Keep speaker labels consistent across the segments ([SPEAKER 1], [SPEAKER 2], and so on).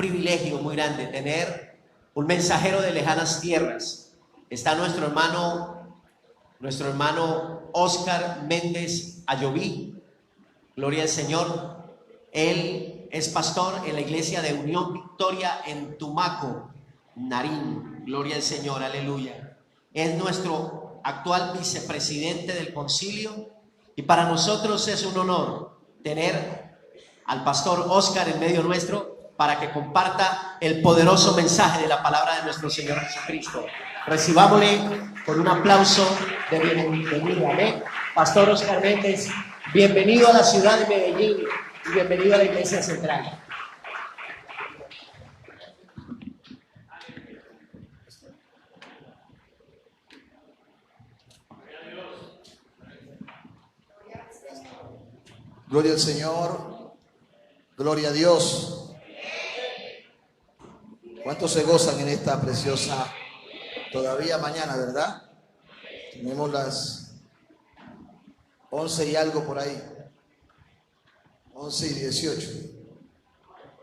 [SPEAKER 1] privilegio muy grande tener un mensajero de lejanas tierras. Está nuestro hermano Oscar Méndez Ayoví, gloria al Señor. Él es pastor en la iglesia de Unión Victoria en Tumaco, Narín, gloria al Señor, aleluya. Es nuestro actual vicepresidente del concilio y para nosotros es un honor tener al pastor Oscar en medio nuestro para que comparta el poderoso mensaje de la palabra de nuestro Señor Jesucristo. Recibámosle con un aplauso de bienvenida. Amén. Pastor Oscar Méndez, bienvenido a la ciudad de Medellín y bienvenido a la Iglesia Central.
[SPEAKER 2] Gloria al Señor, gloria a Dios. ¿Cuántos se gozan en esta preciosa, todavía mañana, verdad? Tenemos las 11 y algo por ahí, 11 y 18.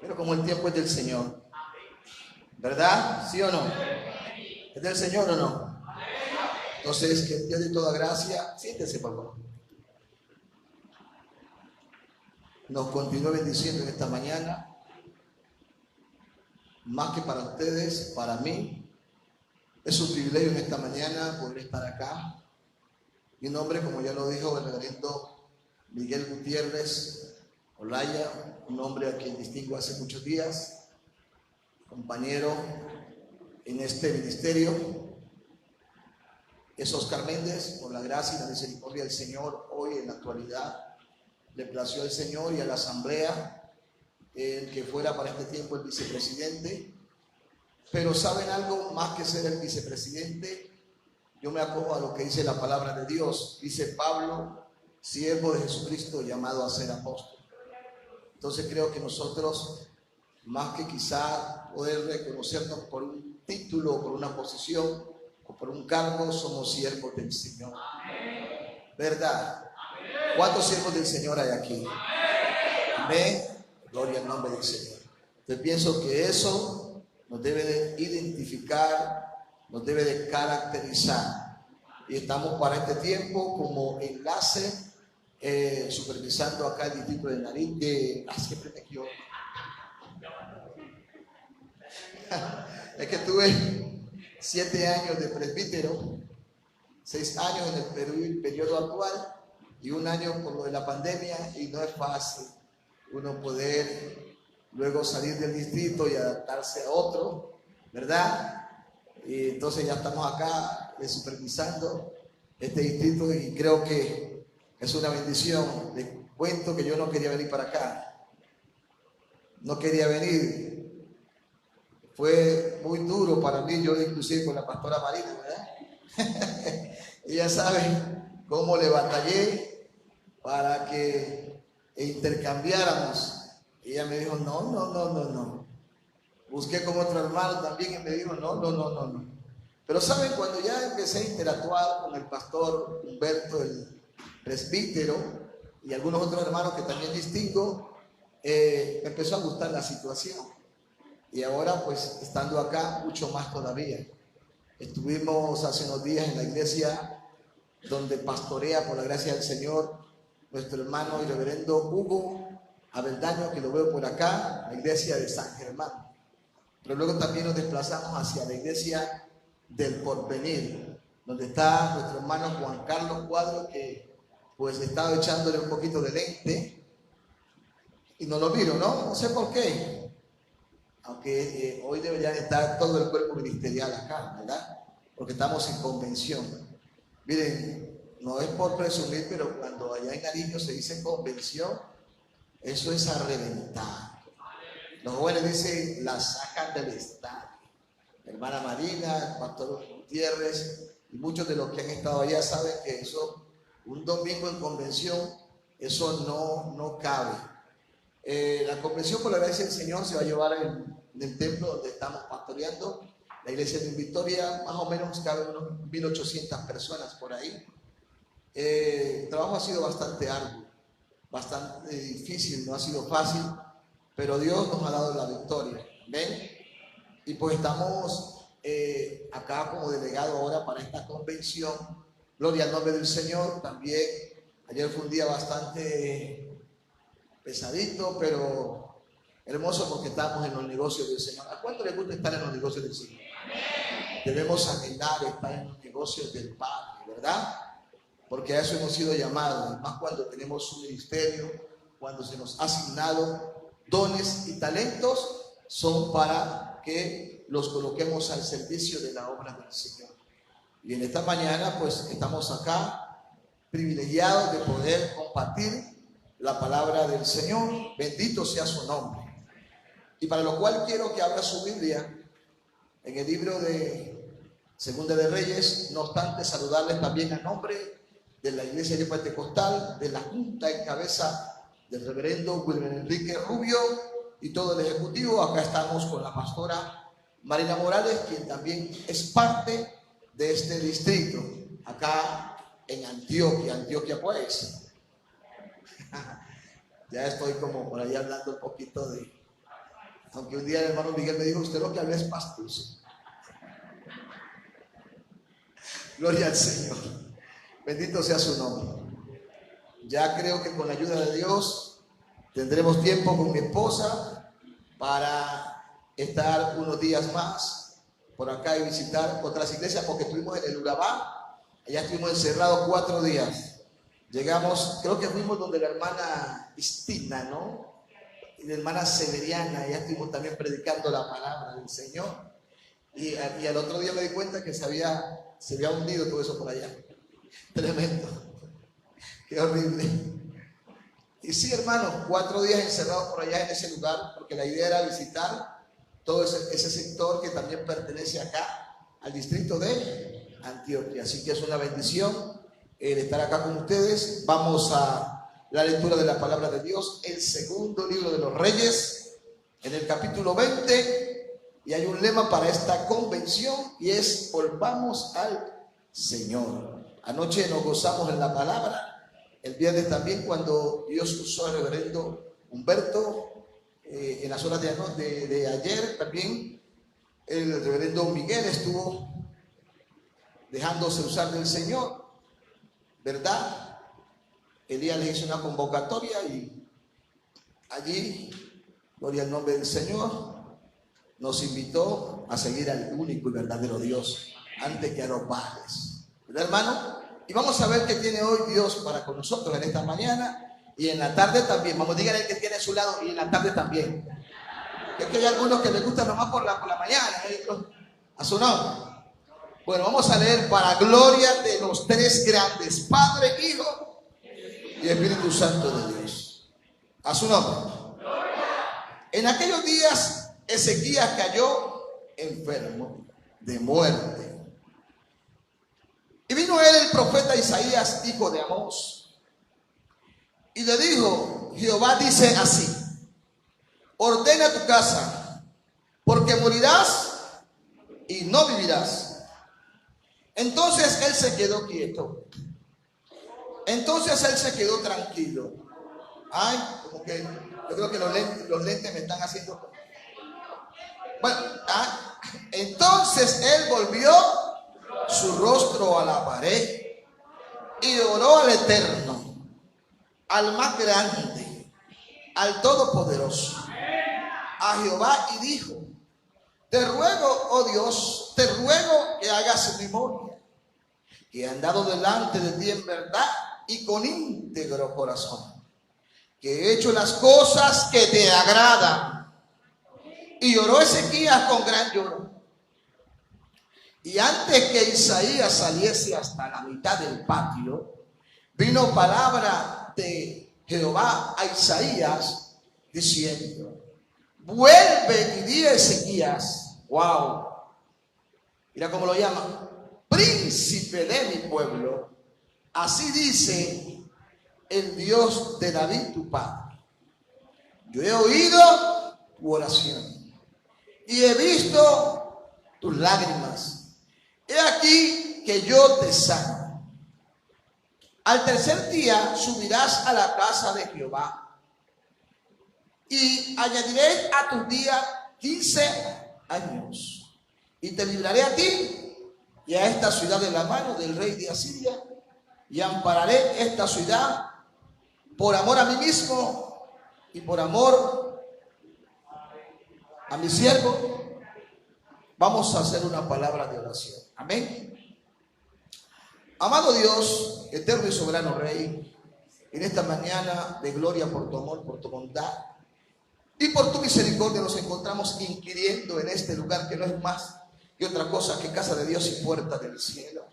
[SPEAKER 2] Pero como el tiempo es del Señor, ¿verdad? ¿Sí o no? ¿Es del Señor o no? Entonces, que Dios de toda gracia, siéntese por favor, nos continúe bendiciendo en esta mañana. Más que para ustedes, para mí, es un privilegio en esta mañana poder estar acá. Mi nombre, como ya lo dijo el reverendo Miguel Gutiérrez Olaya, un hombre a quien distingo hace muchos días, compañero en este ministerio. Es Oscar Méndez, por la gracia y la misericordia del Señor, hoy en la actualidad le plació al Señor y a la asamblea el que fuera para este tiempo el vicepresidente. Pero ¿saben algo? Más que ser el vicepresidente, yo me acojo a lo que dice la palabra de Dios. Dice Pablo, siervo de Jesucristo, llamado a ser apóstol. Entonces creo que nosotros, más que quizá poder reconocernos por un título, por una posición o por un cargo, somos siervos del Señor. ¿Verdad? ¿Cuántos siervos del Señor hay aquí? Amén. Gloria al nombre del Señor. Yo pienso que eso nos debe de identificar, nos debe de caracterizar. Y estamos para este tiempo como enlace, supervisando acá el distrito de Narín, siempre me equivoco. Es que tuve 7 años de presbítero, 6 años en el periodo actual y 1 año por lo de la pandemia, y no es fácil uno poder luego salir del distrito y adaptarse a otro, ¿verdad? Y entonces ya estamos acá supervisando este distrito y creo que es una bendición. Les cuento que yo no quería venir para acá, no quería venir, fue muy duro para mí, yo inclusive con la pastora Marina, ¿verdad? Ella sabe cómo le batallé para que intercambiáramos. Y ella me dijo, no. Busqué con otro hermano también y me dijo, no. Pero saben, cuando ya empecé a interactuar con el pastor Humberto, el presbítero, y algunos otros hermanos que también distingo, me empezó a gustar la situación. Y ahora, pues, estando acá, mucho más todavía. Estuvimos hace unos días en la iglesia donde pastorea, por la gracia del Señor, nuestro hermano y reverendo Hugo Abeldaño, que lo veo por acá, la iglesia de San Germán. Pero luego también nos desplazamos hacia la iglesia del Porvenir, donde está nuestro hermano Juan Carlos Cuadro, que pues estaba echándole un poquito de lente y no lo miro, ¿no? No sé por qué. Aunque hoy debería estar todo el cuerpo ministerial acá, ¿verdad? Porque estamos en convención. Miren, no es por presumir, pero cuando allá en Nariño se dice convención, eso es a reventar. Los jóvenes dicen, la sacan del estadio. La hermana Marina, el pastor Gutiérrez y muchos de los que han estado allá saben que eso, un domingo en convención, eso no cabe. La convención, por la gracia del Señor, se va a llevar en el templo donde estamos pastoreando, la iglesia de Victoria. Más o menos caben unos 1.800 personas por ahí. El trabajo ha sido bastante arduo, bastante difícil, no ha sido fácil, pero Dios nos ha dado la victoria. Y pues estamos acá como delegado ahora para esta convención. Gloria al nombre del Señor. También ayer fue un día bastante pesadito, pero hermoso porque estamos en los negocios del Señor. ¿A cuánto le gusta estar en los negocios del Señor? Debemos anhelar estar en los negocios del Padre, ¿verdad? Porque a eso hemos sido llamados, más cuando tenemos un ministerio, cuando se nos ha asignado dones y talentos, son para que los coloquemos al servicio de la obra del Señor. Y en esta mañana pues estamos acá privilegiados de poder compartir la palabra del Señor. Bendito sea su nombre. Y para lo cual quiero que abra su Biblia en el libro de Segunda de Reyes. No obstante, saludarles también a nombre de la Iglesia Pentecostal, de la Junta en cabeza del reverendo Wilmer Enrique Rubio y todo el ejecutivo. Acá estamos con la pastora Marina Morales, quien también es parte de este distrito, acá en Antioquia pues. Ya estoy como por ahí hablando un poquito de... Aunque un día el hermano Miguel me dijo, usted lo que habla es pastuso. Gloria al Señor. Bendito sea su nombre. Ya creo que con la ayuda de Dios tendremos tiempo con mi esposa para estar unos días más por acá y visitar otras iglesias, porque estuvimos en el Urabá, allá estuvimos encerrados 4 días. Llegamos, creo que fuimos donde la hermana Istina, ¿no? Y la hermana Severiana, allá estuvimos también predicando la palabra del Señor. Y al otro día me di cuenta que se había hundido todo eso por allá. Tremendo. Qué horrible. Y sí, hermanos, 4 días encerrados por allá en ese lugar, porque la idea era visitar todo ese sector que también pertenece acá al distrito de Antioquia. Así que es una bendición el estar acá con ustedes. Vamos a la lectura de la palabra de Dios, el segundo libro de los Reyes, en el capítulo 20, y hay un lema para esta convención y es: volvamos al Señor. Anoche nos gozamos en la palabra. El viernes también, cuando Dios usó al reverendo Humberto, en las horas de ayer también, el reverendo Miguel estuvo dejándose usar del Señor, ¿verdad? Elías le hizo una convocatoria y allí, gloria al nombre del Señor, nos invitó a seguir al único y verdadero Dios antes que a los baales, ¿verdad, hermano? Y vamos a ver qué tiene hoy Dios para con nosotros en esta mañana y en la tarde también. Vamos, díganle que tiene a su lado y en la tarde también. Es que hay algunos que les gusta nomás por la mañana, a su nombre. Bueno, vamos a leer para gloria de los 3 grandes, Padre, Hijo y Espíritu Santo de Dios. A su nombre. En aquellos días Ezequías cayó enfermo de muerte. Y vino él el profeta Isaías, hijo de Amós, y le dijo: Jehová dice así: ordena tu casa, porque morirás y no vivirás. Entonces él se quedó quieto. Entonces él se quedó tranquilo. Ay, como que yo creo que los lentes me están haciendo. Bueno, entonces él volvió su rostro a la pared y oró al Eterno, al más grande, al Todopoderoso, a Jehová, y dijo: te ruego, oh Dios, te ruego que hagas memoria, que he andado delante de ti en verdad y con íntegro corazón, que he hecho las cosas que te agradan. Y oró Ezequías con gran lloro. Y antes que Isaías saliese hasta la mitad del patio, vino palabra de Jehová a Isaías diciendo: vuelve y di a Ezequías, wow, mira cómo lo llama, príncipe de mi pueblo, así dice el Dios de David tu padre: yo he oído tu oración y he visto tus lágrimas. He aquí que yo te sano. Al tercer día subirás a la casa de Jehová y añadiré a tus días 15 años. Y te libraré a ti y a esta ciudad de la mano del rey de Asiria, y ampararé esta ciudad por amor a mí mismo y por amor a mi siervo. Vamos a hacer una palabra de oración. Amén. Amado Dios, eterno y soberano Rey, en esta mañana de gloria por tu amor, por tu bondad y por tu misericordia nos encontramos inquiriendo en este lugar que no es más que otra cosa que casa de Dios y puerta del cielo,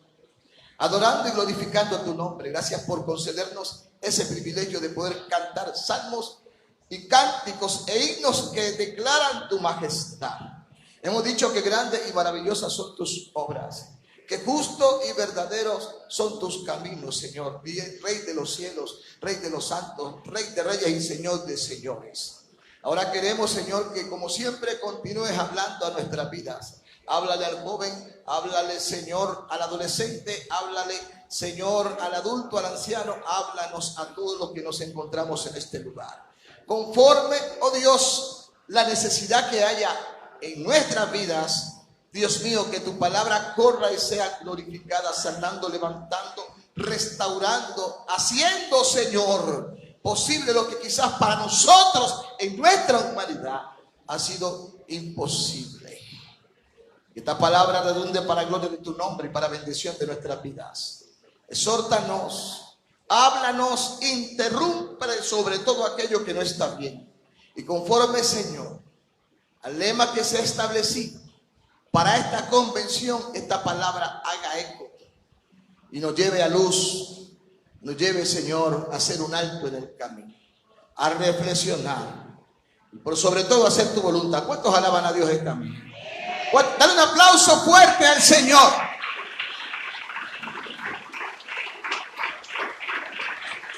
[SPEAKER 2] adorando y glorificando tu nombre. Gracias por concedernos ese privilegio de poder cantar salmos y cánticos e himnos que declaran tu majestad. Hemos dicho que grandes y maravillosas son tus obras, que justo y verdaderos son tus caminos, Señor, Rey de los cielos, Rey de los santos, Rey de reyes y Señor de señores. Ahora queremos, Señor, que como siempre continúes hablando a nuestras vidas. Háblale al joven, háblale, Señor, al adolescente, háblale, Señor, al adulto, al anciano, háblanos a todos los que nos encontramos en este lugar. Conforme, oh Dios, la necesidad que haya en nuestras vidas, Dios mío, que tu palabra corra y sea glorificada, sanando, levantando, restaurando, haciendo, Señor, posible lo que quizás para nosotros en nuestra humanidad ha sido imposible. Que esta palabra redunde para gloria de tu nombre y para bendición de nuestras vidas. Exhórtanos, háblanos, interrumpe sobre todo aquello que no está bien. Y conforme, Señor, al lema que se ha establecido para esta convención, esta palabra haga eco y nos lleve a luz, nos lleve, Señor, a hacer un alto en el camino, a reflexionar y por sobre todo a hacer tu voluntad. ¿Cuántos alaban a Dios esta mañana? Dale un aplauso fuerte al Señor.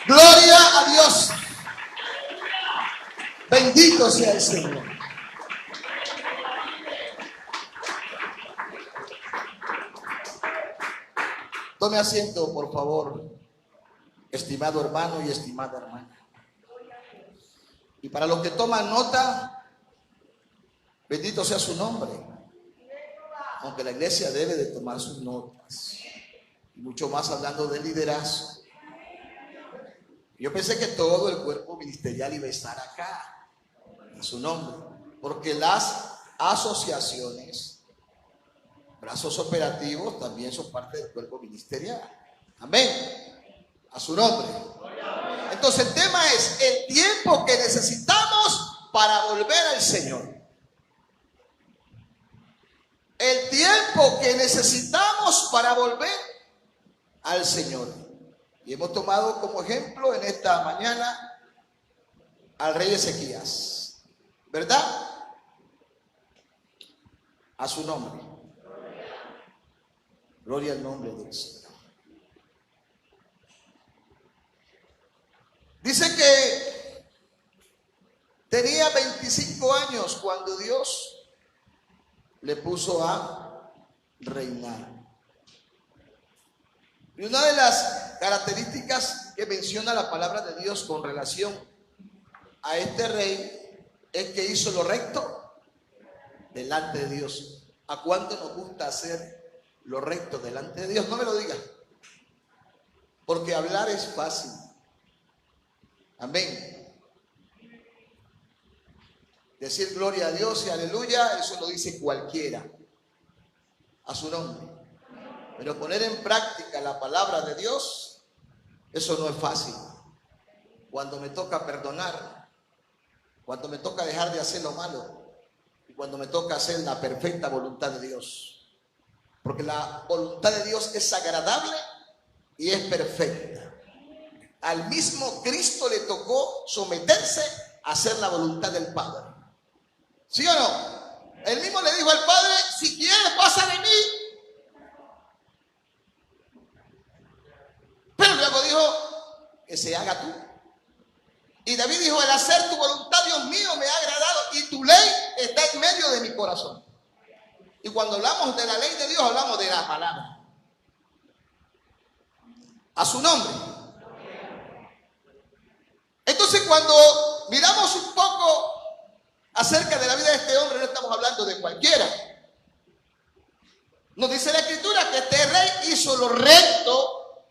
[SPEAKER 2] Gloria a Dios. Bendito sea el Señor. Tome asiento, por favor, estimado hermano y estimada hermana. Y para los que toman nota, bendito sea su nombre. Aunque la iglesia debe de tomar sus notas. Y mucho más hablando de liderazgo. Yo pensé que todo el cuerpo ministerial iba a estar acá, en su nombre. Porque las asociaciones, brazos operativos, también son parte del cuerpo ministerial. Amén. A su nombre. Entonces el tema es el tiempo que necesitamos para volver al Señor. El tiempo que necesitamos para volver al Señor. Y hemos tomado como ejemplo en esta mañana al rey Ezequías, ¿verdad? A su nombre. Gloria al nombre del Señor. Dice que tenía 25 años cuando Dios le puso a reinar. Y una de las características que menciona la palabra de Dios con relación a este rey es que hizo lo recto delante de Dios. ¿A cuánto nos gusta hacer lo recto delante de Dios? No me lo diga, porque hablar es fácil. Amén. Decir gloria a Dios y aleluya, eso lo dice cualquiera, a su nombre. Pero poner en práctica la palabra de Dios, eso no es fácil. Cuando me toca perdonar, cuando me toca dejar de hacer lo malo, y cuando me toca hacer la perfecta voluntad de Dios. Porque la voluntad de Dios es agradable y es perfecta. Al mismo Cristo le tocó someterse a hacer la voluntad del Padre. ¿Sí o no? Él mismo le dijo al Padre, si quieres pasa de mí. Pero luego dijo, que se haga tú. Y David dijo, el hacer tu voluntad, Dios mío, me ha agradado y tu ley está en medio de mi corazón. Y cuando hablamos de la ley de Dios, hablamos de la palabra. A su nombre. Entonces cuando miramos un poco acerca de la vida de este hombre, no estamos hablando de cualquiera. Nos dice la Escritura que este rey hizo lo recto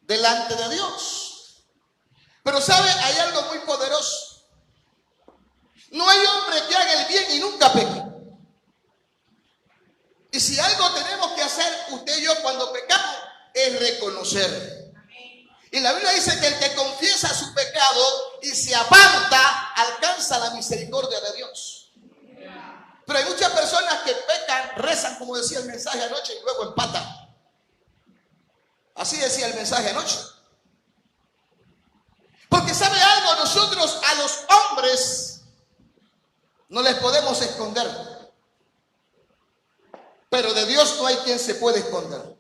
[SPEAKER 2] delante de Dios. Pero ¿sabe? Hay algo muy poderoso. No hay hombre que haga el bien y nunca peque. Y si algo tenemos que hacer usted y yo cuando pecamos es reconocer. Y la Biblia dice que el que confiesa su pecado y se aparta alcanza la misericordia de Dios. Pero hay muchas personas que pecan, rezan, como decía el mensaje anoche, y luego empatan. Así decía el mensaje anoche. Porque ¿sabe algo? Nosotros a los hombres no les podemos esconder. Pero de Dios no hay quien se puede esconder.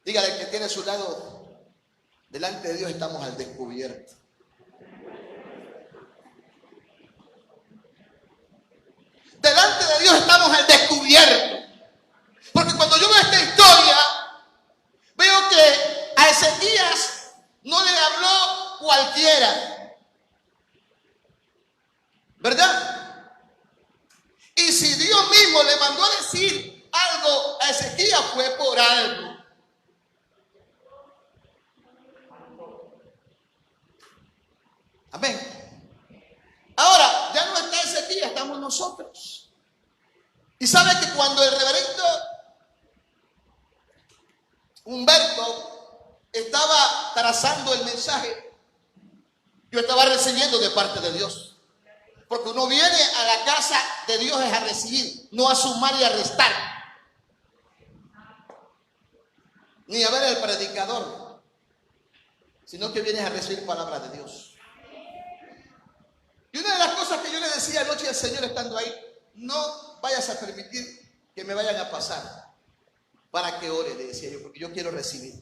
[SPEAKER 2] Dígale al que tiene a su lado, delante de Dios estamos al descubierto. Delante de Dios estamos al descubierto. Porque cuando yo veo esta historia, veo que a Ezequías no le habló cualquiera. ¿Verdad? Y si Dios mismo le mandó a decir algo a Ezequías, fue por algo. Amén. Ahora, ya no está Ezequías, estamos nosotros. Y sabe que cuando el reverendo Humberto estaba trazando el mensaje, yo estaba recibiendo de parte de Dios. Porque uno viene a la casa de Dios es a recibir, no a sumar y a restar. Ni a ver al predicador, sino que vienes a recibir palabra de Dios. Y una de las cosas que yo le decía anoche al Señor estando ahí, no vayas a permitir que me vayan a pasar para que ore, le decía yo, porque yo quiero recibir.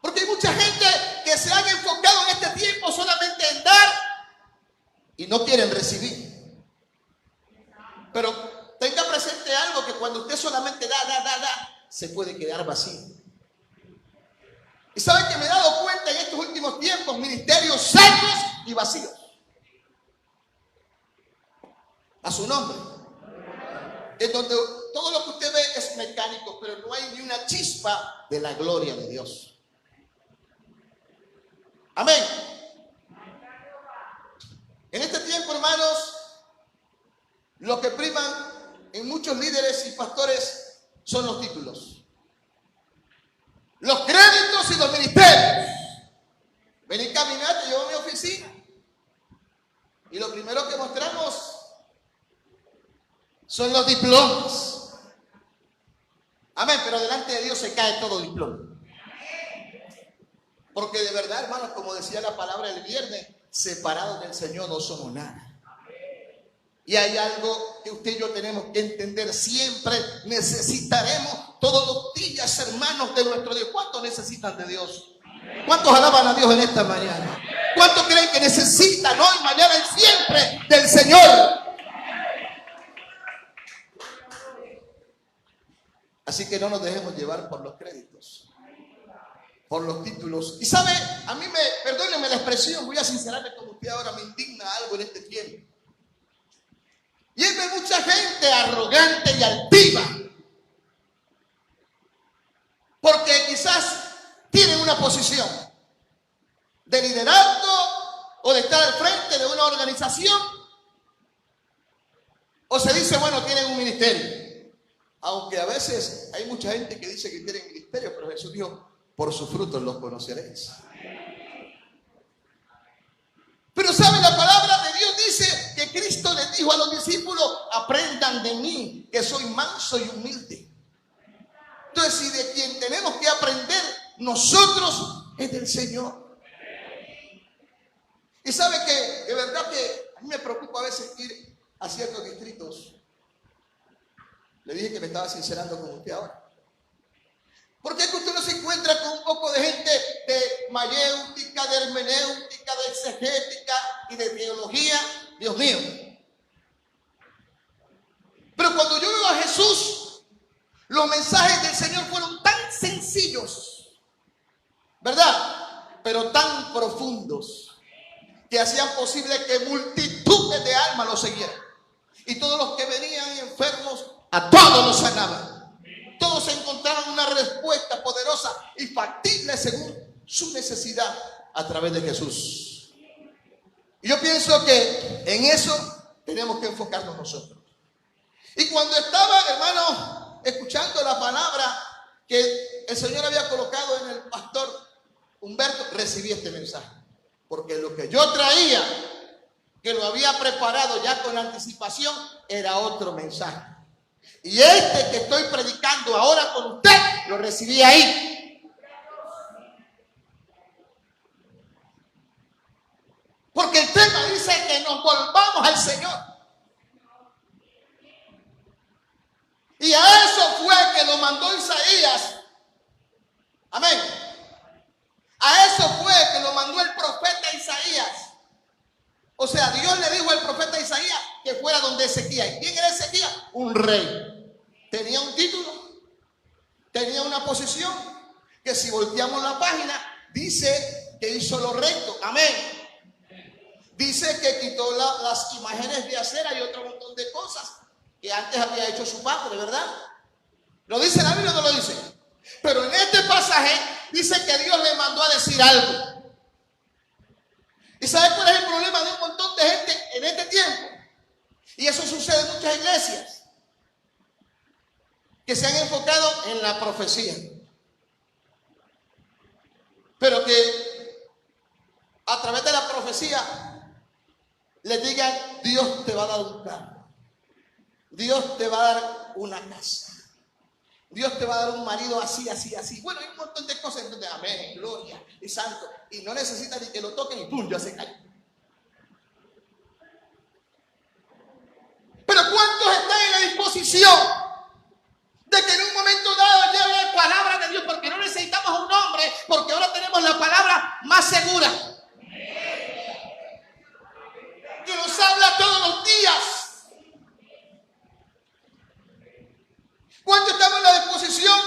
[SPEAKER 2] Porque hay mucha gente que se han enfocado en este tiempo solamente en dar y no quieren recibir. Pero tenga presente algo, que cuando usted solamente da, se puede quedar vacío. Y saben que me he dado cuenta en estos últimos tiempos, ministerios secos y vacíos. A su nombre. En donde todo lo que usted ve es mecánico, pero no hay ni una chispa de la gloria de Dios. Amén. En este tiempo, hermanos, lo que priman en muchos líderes y pastores son los títulos, los créditos y los ministerios. Vení caminando, llevo a mi oficina y lo primero que mostramos son los diplomas. Amén, pero delante de Dios se cae todo diploma. Porque de verdad, hermanos, como decía la palabra el viernes, separados del Señor no somos nada. Y hay algo que usted y yo tenemos que entender. Siempre necesitaremos todos los días, hermanos, de nuestro Dios. ¿Cuántos necesitan de Dios? ¿Cuántos alaban a Dios en esta mañana? ¿Cuántos creen que necesitan hoy, mañana y siempre del Señor? Así que no nos dejemos llevar por los créditos, por los títulos. Y sabe, a mí perdónenme la expresión, voy a sincerarme con usted ahora, me indigna algo en este tiempo. Y hay mucha gente arrogante y altiva, porque quizás tienen una posición de liderazgo o de estar al frente de una organización, o se dice, bueno, tienen un ministerio. Aunque a veces hay mucha gente que dice que tienen ministerio, pero Jesús dijo, por sus frutos los conoceréis. Pero ¿sabe? La palabra de Dios dice que Cristo les dijo a los discípulos, aprendan de mí, que soy manso y humilde. Entonces, si de quien tenemos que aprender nosotros es del Señor. Y sabe que de verdad que a mí me preocupa a veces ir a ciertos distritos. Le dije que me estaba sincerando con usted ahora. ¿Por qué que usted no se encuentra con un poco de gente de mayéutica, de hermenéutica, de exegética y de teología? Dios mío. Pero cuando yo veo a Jesús, los mensajes del Señor fueron tan sencillos, ¿verdad? Pero tan profundos, que hacían posible que multitudes de almas lo siguieran. Y todos los que venían enfermos, a todos los sanaban. Todos encontraban una respuesta poderosa y factible según su necesidad a través de Jesús. Y yo pienso que en eso tenemos que enfocarnos nosotros. Y cuando estaba, hermano, escuchando la palabra que el Señor había colocado en el pastor Humberto, recibí este mensaje. Porque lo que yo traía, que lo había preparado ya con anticipación, era otro mensaje. Y este que estoy predicando ahora con usted, lo recibí ahí. Porque el tema dice que nos volvamos al Señor. Y a eso fue que lo mandó Isaías. Amén. A eso fue que lo mandó el profeta Isaías. O sea, Dios le dijo al profeta Isaías que fuera donde Ezequías. ¿Y quién era Ezequías? Un rey. Tenía un título, tenía una posición, que si volteamos la página, dice que hizo lo recto. Amén. Dice que quitó las imágenes de acera y otro montón de cosas que antes había hecho su padre, ¿verdad? ¿Lo dice la Biblia o no lo dice? Pero en este pasaje dice que Dios le mandó a decir algo. ¿Y sabe cuál es el problema de un montón de gente en este tiempo? Y eso sucede en muchas iglesias que se han enfocado en la profecía, pero que a través de la profecía les digan: Dios te va a dar un carro, Dios te va a dar una casa, Dios te va a dar un marido así, así, así. Bueno, hay un montón de cosas donde amén, gloria y santo, y no necesita ni que lo toquen y pum, ya se cae. Pero ¿cuántos están en la disposición de que en un momento dado lleve palabra de Dios? Porque no necesitamos un hombre, porque ahora tenemos la palabra más segura, que nos habla todos los días. ¿Cuántos estamos en la disposición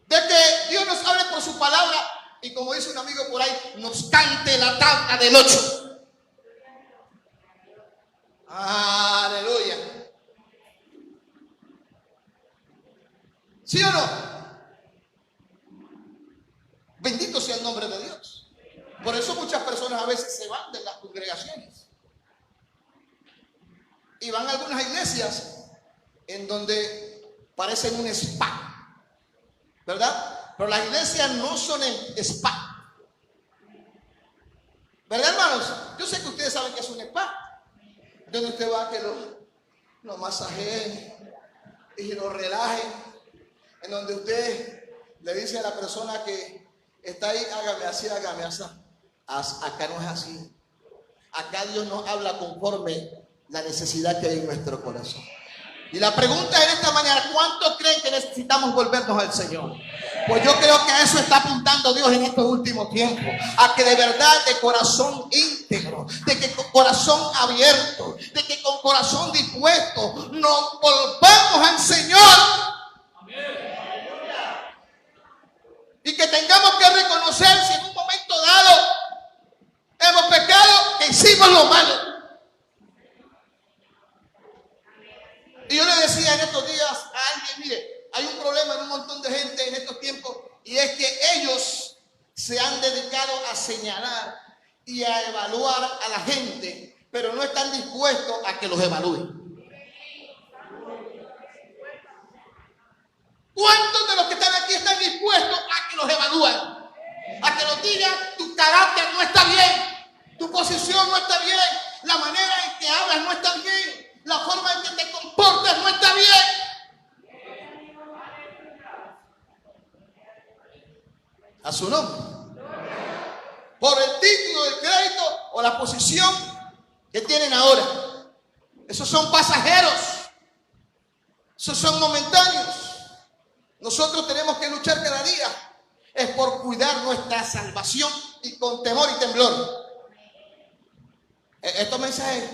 [SPEAKER 2] de que Dios nos hable por su palabra y, como dice un amigo por ahí, nos cante la tabla del 8? Aleluya. ¿Sí o no? Bendito sea el nombre de Dios. Por eso muchas personas a veces se van de las congregaciones y van a algunas iglesias en donde parecen un spa, ¿verdad? Pero las iglesias no son el spa, ¿verdad, hermanos? Yo sé que ustedes saben que es un spa, donde usted va a que lo masajeen y lo relajen, en donde usted le dice a la persona que está ahí: hágame así, hágame así. Acá no es así. Acá Dios nos habla conforme la necesidad que hay en nuestro corazón. Y la pregunta en esta mañana: ¿cuántos creen que necesitamos volvernos al Señor? Pues yo creo que a eso está apuntando Dios en estos últimos tiempos, a que de verdad, de corazón íntegro, de que con corazón abierto, de que con corazón dispuesto nos volvamos al Señor. Y que tengamos que reconocer si en un momento dado hemos pecado, que hicimos lo malo. Y yo le decía en estos días a alguien: mire, hay un problema en un montón de gente en estos tiempos, y es que ellos se han dedicado a señalar y a evaluar a la gente, pero no están dispuestos a que los evalúen. ¿Cuántos de los que están aquí están dispuestos a que los evalúen? A que nos digan: tu carácter no está bien, tu posición no está bien, la manera en que hablas no está bien, la forma en que te comportas no está bien. A su nombre. Por el título, el crédito o la posición que tienen ahora. Esos son pasajeros. Esos son momentáneos. Nosotros tenemos que luchar cada día. Es por cuidar nuestra salvación y con temor y temblor. Estos mensajes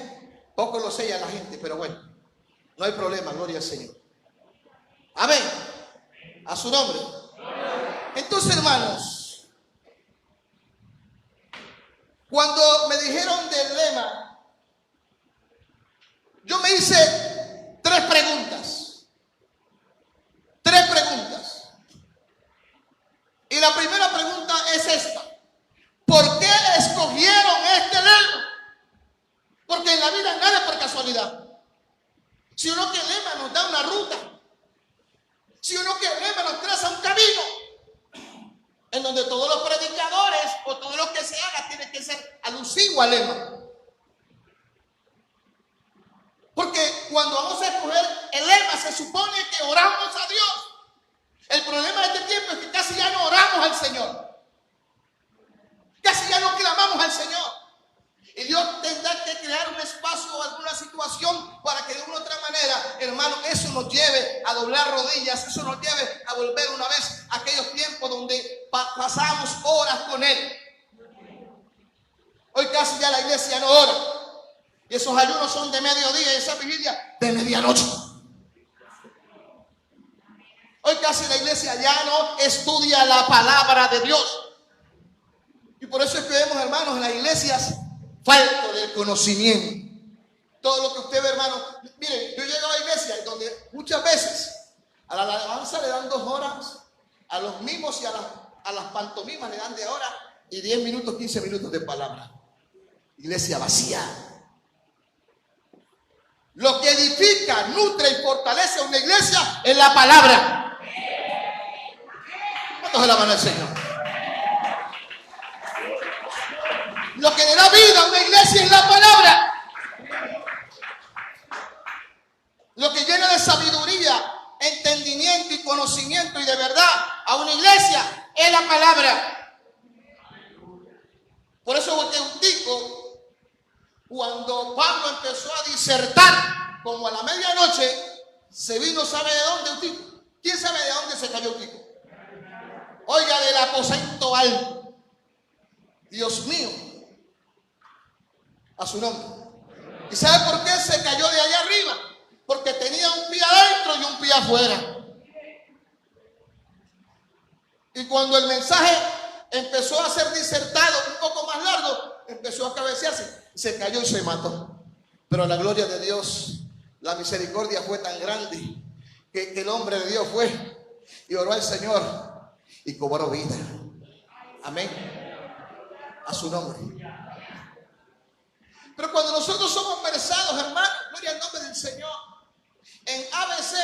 [SPEAKER 2] poco lo sella la gente, pero bueno, no hay problema, gloria al Señor. Amén. A su nombre. Entonces, hermanos, Cuando me dijeron del lema, yo me hice tres preguntas. Y la primera pregunta es esta: ¿por qué escogieron este lema? Porque en la vida nada es por casualidad. Si uno que el lema nos da una ruta, si uno que el lema nos traza un camino, en donde todos los predicadores o todo lo que se haga tiene que ser alusivo al lema. Porque cuando vamos a escoger el lema, se supone que oramos a Dios. El problema de este tiempo es que casi ya no oramos al Señor. Casi ya no clamamos al Señor. Y Dios tendrá que crear un espacio o alguna situación para que de una u otra manera, hermano, eso nos lleve a doblar rodillas, eso nos lleve a volver una vez a aquellos tiempos donde pasamos horas con Él. Hoy casi ya la iglesia no ora. Y esos ayunos son de mediodía y esa vigilia de medianoche. Hoy casi la iglesia ya no estudia la palabra de Dios. Y por eso es que vemos, hermanos, en las iglesias falta del conocimiento. Todo lo que usted ve, hermano. Miren, yo llego a la iglesia donde muchas veces a la alabanza le dan 2 horas, a los mimos y a las pantomimas le dan de hora y 10 minutos, 15 minutos de palabra. Iglesia vacía. Lo que edifica, nutre y fortalece una iglesia es la palabra. ¿Cuántos de la mano del Señor? Lo que le da vida a una iglesia es la palabra. Lo que llena de sabiduría, entendimiento y conocimiento y de verdad a una iglesia es la palabra. Por eso porque un tico, cuando Pablo empezó a disertar, como a la medianoche, se vino, ¿sabe de dónde un tico? ¿Quién sabe de dónde se cayó un tico? Oiga, del aposento alto. Dios mío, a su nombre. ¿Y sabe por qué se cayó de allá arriba? Porque tenía un pie adentro y un pie afuera. Y cuando el mensaje empezó a ser disertado un poco más largo, empezó a cabecearse, se cayó y se mató. Pero la gloria de Dios, la misericordia fue tan grande que el hombre de Dios fue y oró al Señor y cobró vida. Amén. A su nombre. Pero cuando nosotros somos versados, hermano, gloria al nombre del Señor, en ABC,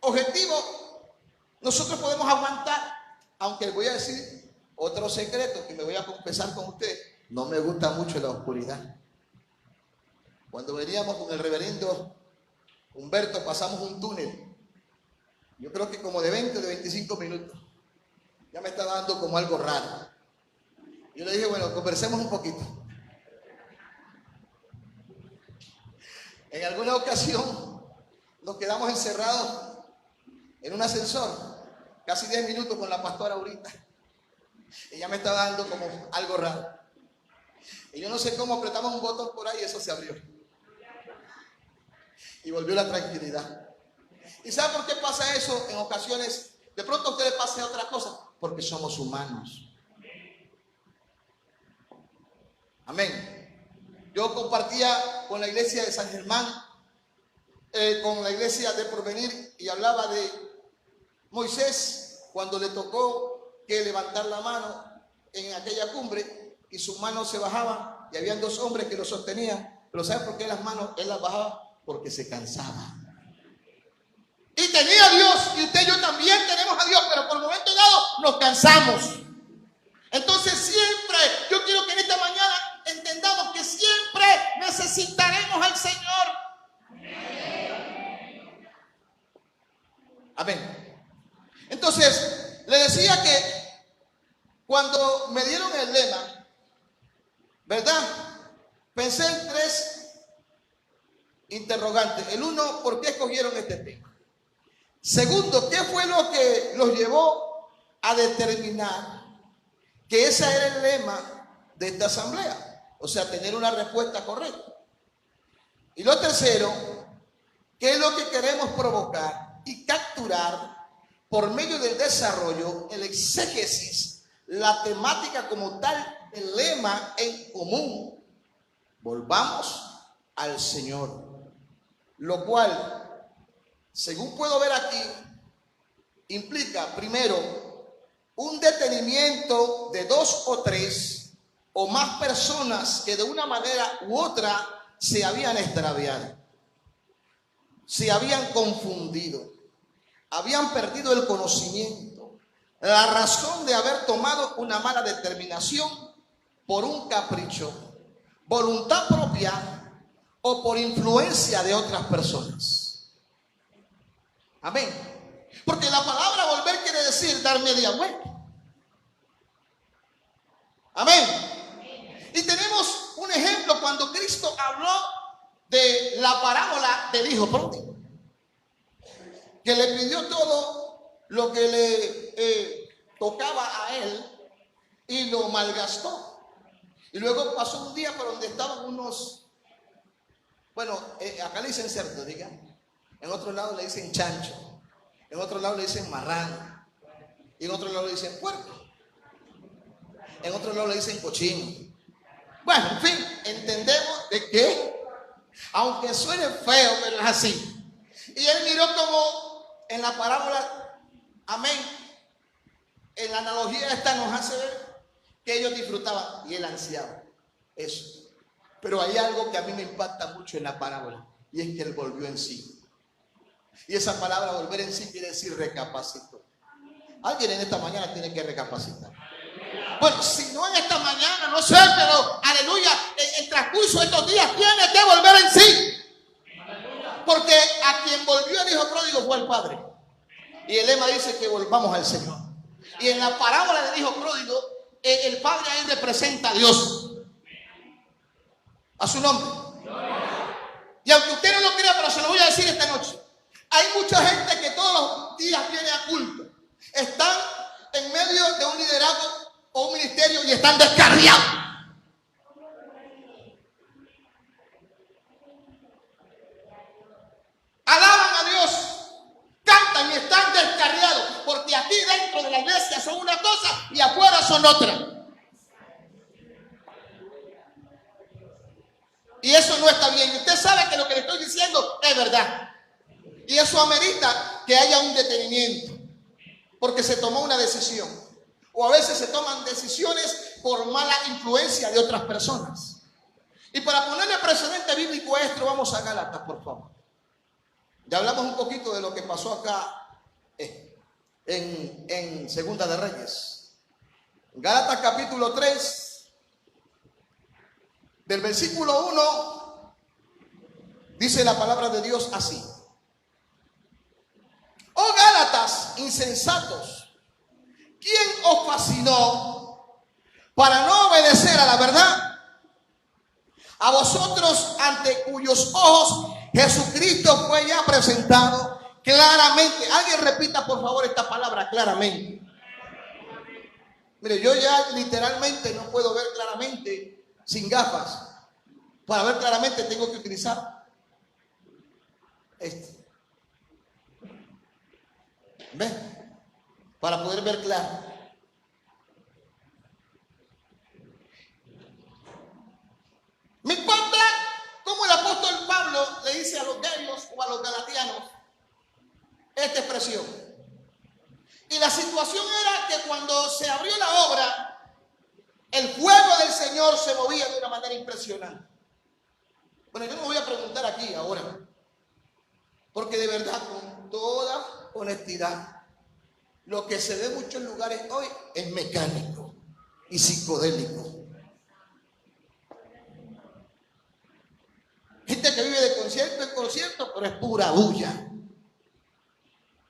[SPEAKER 2] objetivo, nosotros podemos aguantar. Aunque les voy a decir otro secreto que me voy a confesar con usted. No me gusta mucho la oscuridad. Cuando veníamos con el reverendo Humberto, pasamos un túnel. Yo creo que como de 20 o de 25 minutos. Ya me está dando como algo raro. Yo le dije, bueno, conversemos un poquito. En alguna ocasión nos quedamos encerrados en un ascensor, casi 10 minutos con la pastora ahorita. Ella me está dando como algo raro. Y yo no sé cómo apretamos un botón por ahí y eso se abrió. Y volvió la tranquilidad. ¿Y sabe por qué pasa eso en ocasiones? De pronto a usted le pasa otra cosa. Porque somos humanos. Amén. Yo compartía con la iglesia de San Germán, con la iglesia de Porvenir, y hablaba de Moisés cuando le tocó que levantar la mano en aquella cumbre y sus manos se bajaban y habían 2 hombres que lo sostenían. Pero ¿sabe por qué las manos él las bajaba? Porque se cansaba. Y tenía a Dios, y usted y yo también tenemos a Dios, pero por el momento dado nos cansamos. Entonces siempre, yo quiero que en esta mañana entendamos que siempre necesitaremos al Señor. Amén. Entonces, le decía que cuando me dieron el lema, ¿verdad? Pensé en 3 interrogantes. El uno, ¿por qué escogieron este tema? Segundo, ¿qué fue lo que los llevó a determinar que ese era el lema de esta asamblea? O sea, tener una respuesta correcta. Y lo tercero, ¿qué es lo que queremos provocar y capturar por medio del desarrollo, el exégesis, la temática como tal el lema en común: volvamos al Señor. Lo cual, según puedo ver aquí, implica primero un detenimiento de 2 o 3 o más personas que de una manera u otra se habían extraviado, se habían confundido, habían perdido el conocimiento, la razón de haber tomado una mala determinación por un capricho, voluntad propia o por influencia de otras personas. Amén. Porque la palabra volver quiere decir dar media vuelta. Amén. Y tenemos un ejemplo cuando Cristo habló de la parábola del hijo pródigo, que le pidió todo lo que le tocaba a él y lo malgastó. Y luego pasó un día por donde estaban unos, acá le dicen cerdo, diga, en otro lado le dicen chancho, en otro lado le dicen marrano, y en otro lado le dicen puerco, en otro lado le dicen cochino. Bueno, en fin, entendemos de que, aunque suene feo, pero es así. Y él miró como en la parábola, amén, en la analogía esta nos hace ver que ellos disfrutaban y él ansiaba eso. Pero hay algo que a mí me impacta mucho en la parábola, y es que él volvió en sí. Y esa palabra volver en sí quiere decir recapacitó. Alguien en esta mañana tiene que recapacitar. Bueno, si no en esta mañana, no sé, pero aleluya, en el transcurso de estos días tiene que volver en sí. Porque a quien volvió el hijo pródigo fue el padre. Y el lema dice que volvamos al Señor. Y en la parábola del hijo pródigo, el padre ahí representa a Dios, a su nombre. Y aunque usted no lo crea, pero se lo voy a decir esta noche, hay mucha gente que todos los días viene a culto, están en medio de un liderazgo o un ministerio y están descarriados. Alaban a Dios, cantan y están descarriados, porque aquí dentro de la iglesia son una cosa y afuera son otra. Y eso no está bien. Y usted sabe que lo que le estoy diciendo es verdad. Y eso amerita que haya un detenimiento, porque se tomó una decisión. O a veces se toman decisiones por mala influencia de otras personas. Y para ponerle precedente bíblico a esto, vamos a Gálatas, por favor. Ya hablamos un poquito de lo que pasó acá en Segunda de Reyes. Gálatas capítulo 3, del versículo 1, dice la palabra de Dios así: oh Gálatas insensatos, ¿quién os fascinó para no obedecer a la verdad? A vosotros, ante cuyos ojos Jesucristo fue ya presentado claramente. Alguien repita por favor esta palabra: claramente. Mire, yo ya literalmente no puedo ver claramente sin gafas. Para ver claramente tengo que utilizar este. ¿Ven? Para poder ver claro. Me importa cómo el apóstol Pablo le dice a los galios o a los galatianos esta expresión. Y la situación era que cuando se abrió la obra, el fuego del Señor se movía de una manera impresionante. Bueno, yo me voy a preguntar aquí ahora, porque de verdad, con toda honestidad, lo que se ve en muchos lugares hoy es mecánico y psicodélico. Gente que vive de concierto en concierto, pero es pura bulla.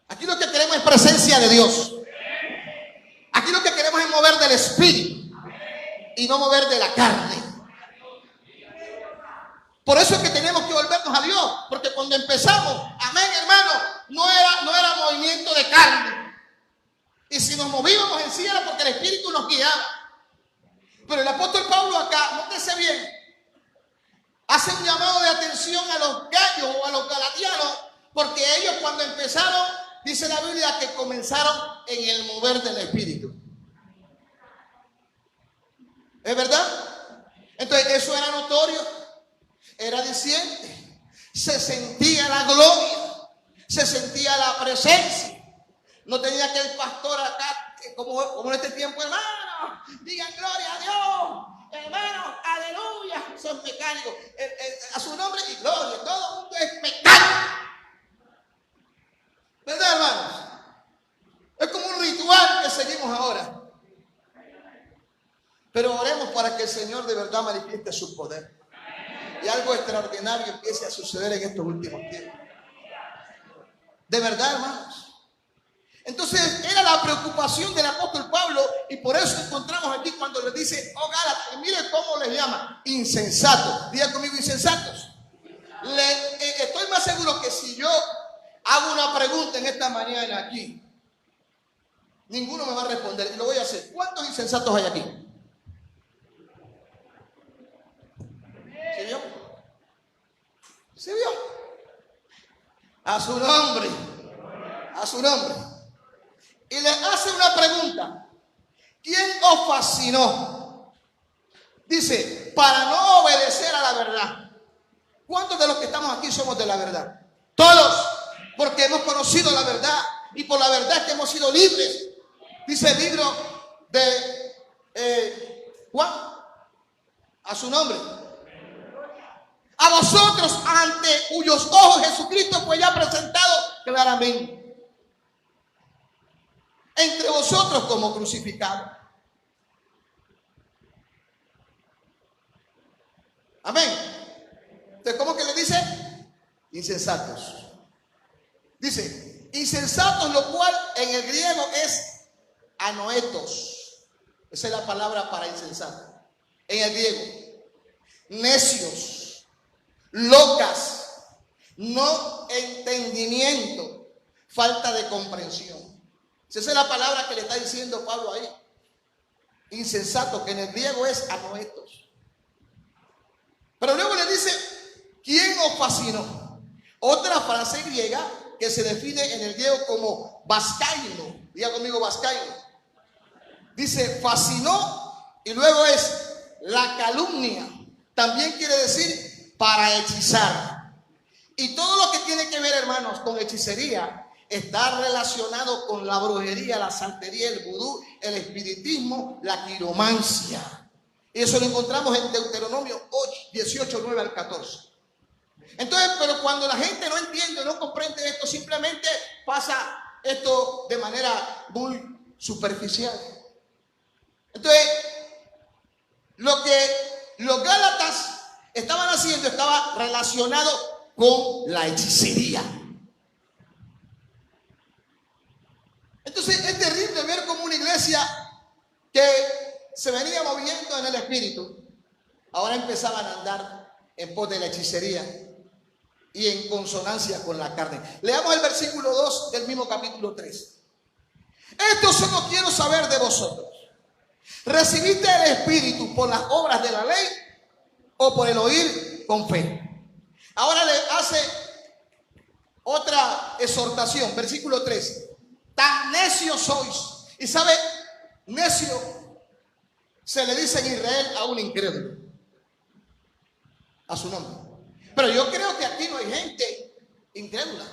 [SPEAKER 2] Aquí lo que queremos es presencia de Dios. Aquí lo que queremos es mover del espíritu y no mover de la carne. Por eso es que tenemos que volvernos a Dios, porque cuando empezamos, amén hermano, no era movimiento de carne. Y si nos movíamos en sí era porque el espíritu nos guiaba. Pero el apóstol Pablo acá, nótese bien, hace un llamado de atención a los gallos o a los galatianos, porque ellos cuando empezaron, dice la Biblia, que comenzaron en el mover del espíritu. ¿Es verdad? Entonces eso era notorio, era diciente, se sentía la gloria, se sentía la presencia. No tenía que el pastor acá, como en este tiempo, hermano, digan gloria a Dios, hermano, aleluya. Son mecánicos, a su nombre y gloria, todo el mundo es mecánico. ¿Verdad, hermanos? Es como un ritual que seguimos ahora. Pero oremos para que el Señor de verdad manifieste su poder y algo extraordinario empiece a suceder en estos últimos tiempos. De verdad, hermanos. Entonces era la preocupación del apóstol Pablo, y por eso encontramos aquí cuando les dice, oh Gálatas, mire cómo les llama, insensatos. Diga conmigo, insensatos. Estoy más seguro que si yo hago una pregunta en esta mañana aquí, ninguno me va a responder, y lo voy a hacer. ¿Cuántos insensatos hay aquí? ¿Se vio? ¿Se vio? A su nombre. A su nombre. Y le hace una pregunta. ¿Quién os fascinó? Dice, para no obedecer a la verdad. ¿Cuántos de los que estamos aquí somos de la verdad? Todos, porque hemos conocido la verdad y por la verdad que hemos sido libres. Dice el libro de Juan, a su nombre. A vosotros, ante cuyos ojos Jesucristo fue ya presentado claramente entre vosotros como crucificado. Amén. Entonces, ¿cómo que le dice? Insensatos. Dice, insensatos, lo cual en el griego es anoetos. Esa es la palabra para insensato en el griego. Necios, locas, no entendimiento, falta de comprensión. Esa es la palabra que le está diciendo Pablo ahí. Insensato, que en el griego es anoetos. Pero luego le dice, ¿quién os fascinó? Otra frase griega que se define en el griego como vascaino. Diga conmigo, vascaino. Dice fascinó y luego es la calumnia. También quiere decir para hechizar. Y todo lo que tiene que ver, hermanos, con hechicería está relacionado con la brujería, la santería, el vudú, el espiritismo, la quiromancia. Y eso lo encontramos en Deuteronomio 18, 9 al 14. Entonces, pero cuando la gente no entiende, no comprende esto, simplemente pasa esto de manera muy superficial. Entonces, lo que los gálatas estaban haciendo estaba relacionado con la hechicería. Entonces es terrible ver como una iglesia que se venía moviendo en el espíritu, ahora empezaban a andar en pos de la hechicería y en consonancia con la carne. Leamos el versículo 2 del mismo capítulo 3. Esto solo quiero saber de vosotros. ¿Recibiste el espíritu por las obras de la ley o por el oír con fe? Ahora le hace otra exhortación, versículo 3. Tan necios sois. Y sabe, necio se le dice en Israel a un incrédulo, a su nombre. Pero yo creo que aquí no hay gente incrédula.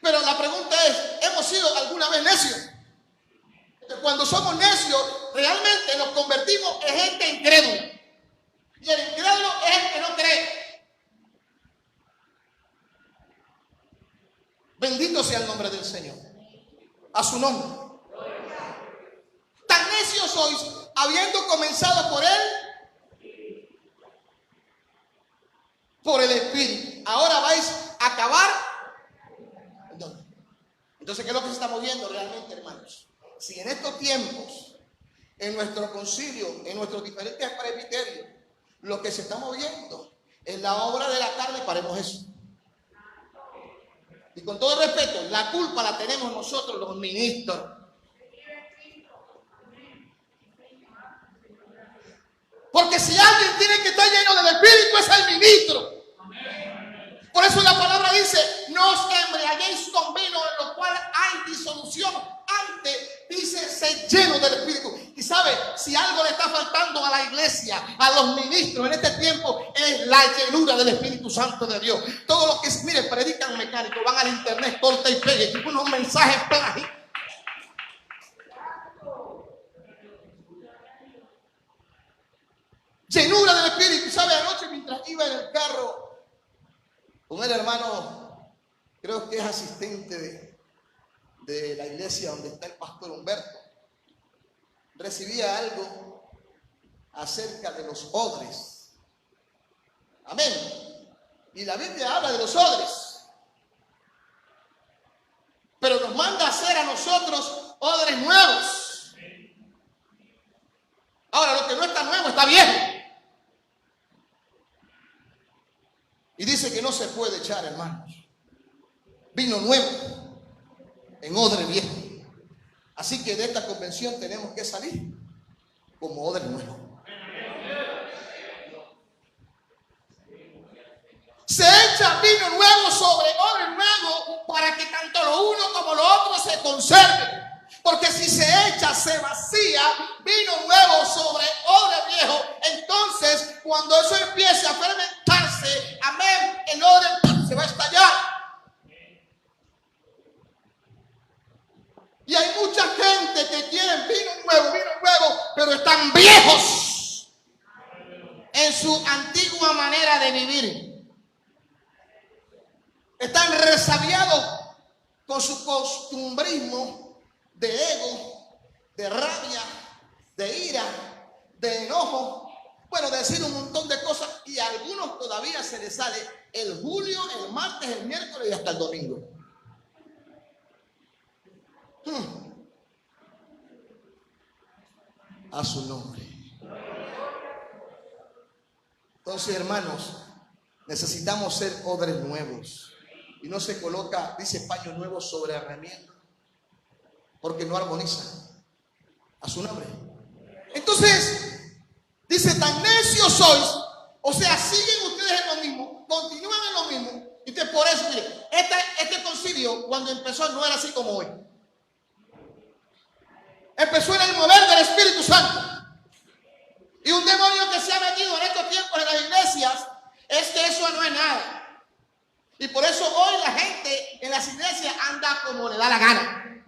[SPEAKER 2] Pero la pregunta es, ¿hemos sido alguna vez necios? Cuando somos necios, realmente nos convertimos en gente incrédula. Y el incrédulo es el que no cree. Bendito sea el nombre del Señor. A su nombre. Tan necios sois, habiendo comenzado por el Espíritu. Ahora vais a acabar. Entonces, ¿qué es lo que se está moviendo realmente, hermanos? Si en estos tiempos, en nuestro concilio, en nuestros diferentes presbiterios, lo que se está moviendo es la obra de la carne, paremos eso. Y con todo respeto, la culpa la tenemos nosotros los ministros. Porque si alguien tiene que estar lleno del Espíritu es el ministro. Por eso la palabra dice, no os embriaguéis con vino en lo cual hay disolución. Antes dice, sed lleno del Espíritu. Y
[SPEAKER 3] sabe, si algo le está faltando a la iglesia, a los ministros en este tiempo, es la llenura del Espíritu Santo de Dios. Todo lo que es, mire, predican mecánico, van al internet, corta y pegue, unos mensajes plagio. Llenura del Espíritu. ¿Sabe? Anoche mientras iba en el carro con el hermano, creo que es asistente de la iglesia donde está el pastor Humberto, recibía algo acerca de los odres. Amén. Y la Biblia habla de los odres, pero nos manda a hacer a nosotros odres nuevos. Ahora, lo que no está nuevo está viejo. Y dice que no se puede echar, hermanos, vino nuevo en odre viejo. Así que de esta convención tenemos que salir como odre nuevo. Se echa vino nuevo sobre odre nuevo para que tanto lo uno como lo otro se conserve. Porque si se echa, se vacía vino nuevo sobre odre viejo, entonces cuando eso empiece a fermentarse, amén, el odre se va a estallar. Y hay mucha gente que quiere vino nuevo, pero están viejos en su antigua manera de vivir. Están resabiados con su costumbrismo de ego, de rabia, de ira, de enojo, bueno, de decir un montón de cosas, y a algunos todavía se les sale el julio, el martes, el miércoles y hasta el domingo. A su nombre. Entonces, hermanos, necesitamos ser odres nuevos. Y no se coloca, dice, paño nuevo sobre remiendo, porque no armoniza. A su nombre. Entonces, dice, tan necios sois, o sea, siguen ustedes en lo mismo, continúan en lo mismo. Y entonces, por eso, mire, este concilio, cuando empezó, no era así como hoy. Empezó en el mover del Espíritu Santo. Y un demonio que se ha metido en estos tiempos en las iglesias es que eso no es nada. Y por eso hoy la gente en las iglesias anda como le da la gana.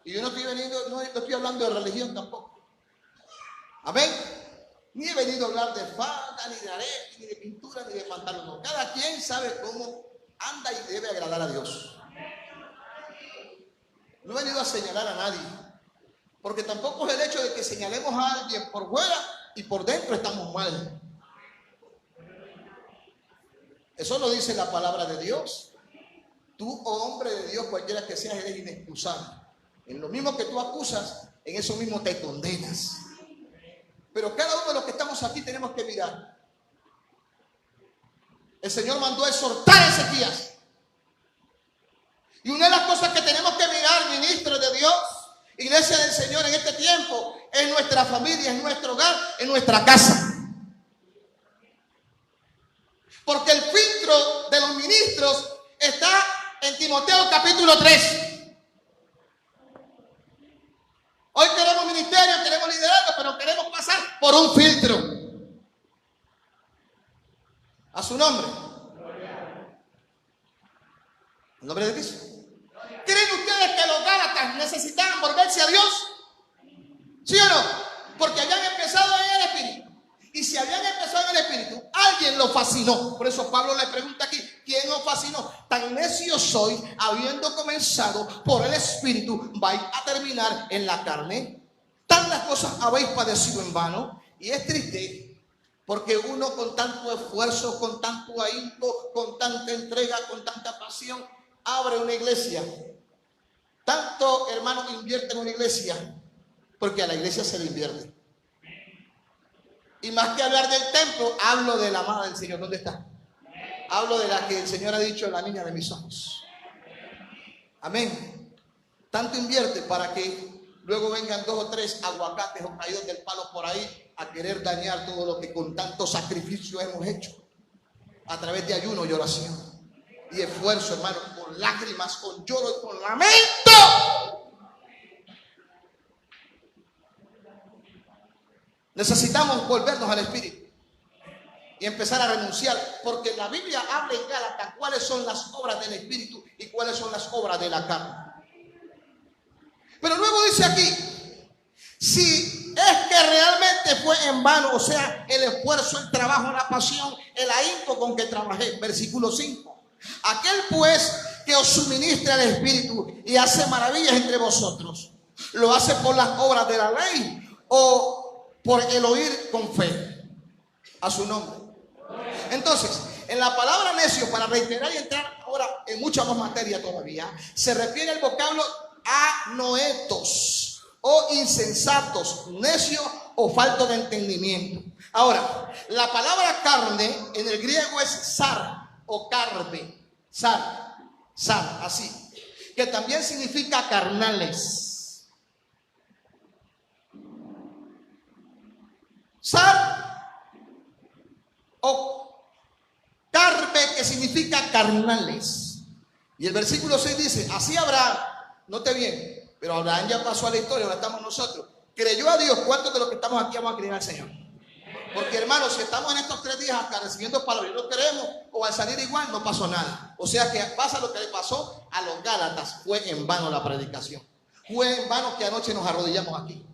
[SPEAKER 3] Y yo no estoy hablando de religión tampoco. Amén. Ni he venido a hablar de falda, ni de arete, ni de pintura, ni de pantalón. No. Cada quien sabe cómo anda y debe agradar a Dios. No he venido a señalar a nadie. Porque tampoco es el hecho de que señalemos a alguien por fuera y por dentro estamos mal. Eso lo dice la palabra de Dios. Tú, oh hombre de Dios, cualquiera que seas, eres inexcusable. En lo mismo que tú acusas, en eso mismo te condenas. Pero cada uno de los que estamos aquí tenemos que mirar. El Señor mandó a exhortar a Ezequías. Y una de las cosas que tenemos que mirar, ministros de Dios, iglesia del Señor, en este tiempo, es nuestra familia, es nuestro hogar, es nuestra casa. Porque el filtro de los ministros está en Timoteo capítulo 3. Hoy queremos ministerio, queremos liderazgo, pero queremos pasar por un filtro. A su nombre. ¿El nombre de Cristo? ¿Creen ustedes que los gálatas necesitaban volverse a Dios? ¿Sí o no? Porque habían empezado en el Espíritu. Y si habían empezado en el Espíritu, alguien los fascinó. Por eso Pablo le pregunta aquí, ¿quién los fascinó? Tan necios sois, habiendo comenzado por el Espíritu, vais a terminar en la carne. Tantas cosas habéis padecido en vano. Y es triste, porque uno con tanto esfuerzo, con tanto ahínco, con tanta entrega, con tanta pasión, abre una iglesia. Tanto, hermanos, invierte en una iglesia, porque a la iglesia se le invierte. Y más que hablar del templo, hablo de la amada del Señor. ¿Dónde está? Hablo de la que el Señor ha dicho, la niña de mis ojos. Amén. Tanto invierte para que luego vengan 2 o 3 aguacates o caídos del palo por ahí a querer dañar todo lo que con tanto sacrificio hemos hecho. A través de ayuno y oración. Y esfuerzo, hermano, con lágrimas, con lloro y con lamento. Necesitamos volvernos al Espíritu y empezar a renunciar, porque la Biblia habla en Gálatas cuáles son las obras del Espíritu y cuáles son las obras de la carne. Pero luego dice aquí, si es que realmente fue en vano, o sea, el esfuerzo, el trabajo, la pasión, el ahínco con que trabajé. Versículo 5. Aquel pues que os suministra el Espíritu y hace maravillas entre vosotros, ¿lo hace por las obras de la ley o por el oír con fe? A su nombre. Entonces, en la palabra necio, para reiterar y entrar ahora en mucha más materia todavía, se refiere al vocablo anoetos o insensatos, necios o falto de entendimiento. Ahora, la palabra carne en el griego es sar o carne, sar, así, que también significa carnales. Sar o carpe, que significa carnales. Y el versículo 6 dice, así Abraham, note bien, pero Abraham ya pasó a la historia, ahora estamos nosotros, creyó a Dios. ¿Cuántos de los que estamos aquí vamos a creer al Señor? Porque hermanos, si estamos en estos 3 días acá recibiendo palabras y no queremos, o al salir igual no pasó nada. O sea que pasa lo que le pasó a los Gálatas, fue en vano la predicación, fue en vano que anoche nos arrodillamos aquí.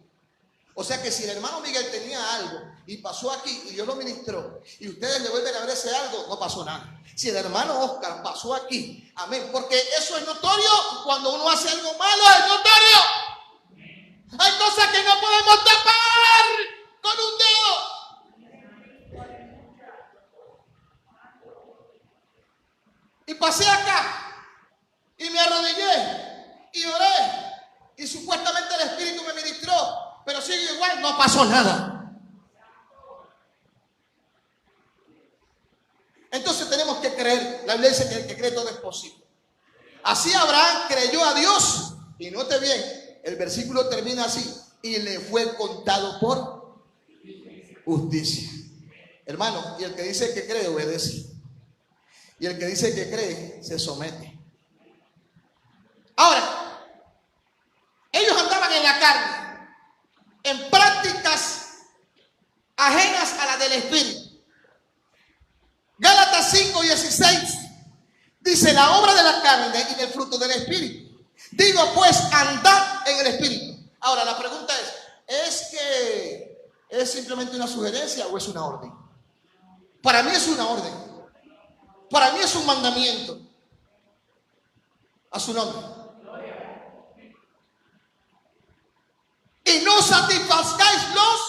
[SPEAKER 3] O sea que si el hermano Miguel tenía algo y pasó aquí y Dios lo ministró y ustedes le vuelven a ver ese algo, no pasó nada. Si el hermano Oscar pasó aquí, amén, porque eso es notorio. Cuando uno hace algo malo es notorio. Hay cosas que no podemos tapar con un dedo. Y pasé acá y me arrodillé y oré y supuestamente el Espíritu me ministró, pero sigue igual, no pasó nada. Entonces tenemos que creer. La Biblia dice que el que cree todo es posible. Así Abraham creyó a Dios. Y note bien, el versículo termina así: y le fue contado por justicia. Hermano, y el que dice que cree, obedece. Y el que dice que cree, se somete. Ahora, ellos andaban en la carne, en prácticas ajenas a la del Espíritu. Gálatas 5:16 dice: la obra de la carne y del fruto del Espíritu. Digo pues, andad en el Espíritu. Ahora la pregunta ¿es que es simplemente una sugerencia o es una orden? Para mí es una orden. Para mí es un mandamiento. A su nombre. Y no satisfazcáis los.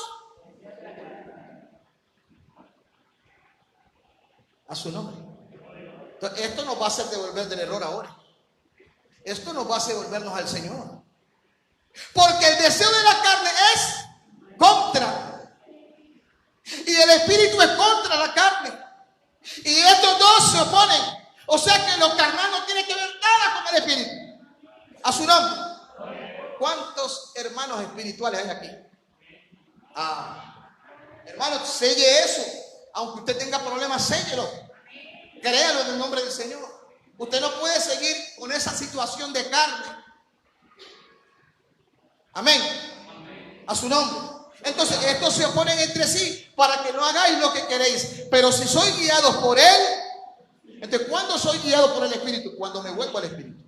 [SPEAKER 3] A su nombre. Entonces, esto nos va a hacer devolver del error ahora. Esto nos va a hacer volvernos al Señor. Porque el deseo de la carne es contra. Y el Espíritu es contra la carne. Y estos dos se oponen. O sea que lo carnal no tiene que ver nada con el Espíritu. A su nombre. ¿Cuántos hermanos espirituales hay aquí? Hermanos, selle eso. Aunque usted tenga problemas, séllelo. Créalo en el nombre del Señor. Usted no puede seguir con esa situación de carne. Amén. A su nombre. Entonces, estos se oponen entre sí para que no hagáis lo que queréis. Pero si soy guiado por Él, entonces, ¿cuándo soy guiado por el Espíritu? Cuando me vuelvo al Espíritu.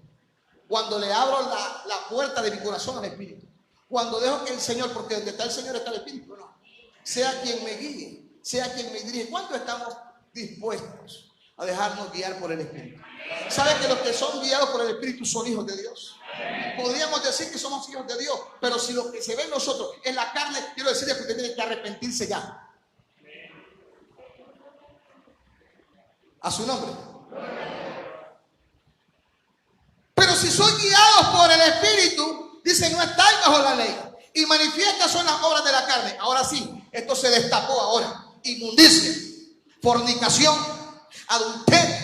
[SPEAKER 3] Cuando le abro la puerta de mi corazón al Espíritu. Cuando dejo que el Señor, porque donde está el Señor está el Espíritu, no. Sea quien me guíe, sea quien me dirige. ¿Cuánto estamos dispuestos a dejarnos guiar por el Espíritu? ¿Saben que los que son guiados por el Espíritu son hijos de Dios? Podríamos decir que somos hijos de Dios, pero si lo que se ve en nosotros es la carne, quiero decirle que usted tiene que arrepentirse ya. A su nombre. Pero si soy guiado por el Espíritu, dice, no estáis bajo la ley. Y manifiestas son las obras de la carne. Ahora sí, esto se destapó ahora. Inmundicia, fornicación, adulterio,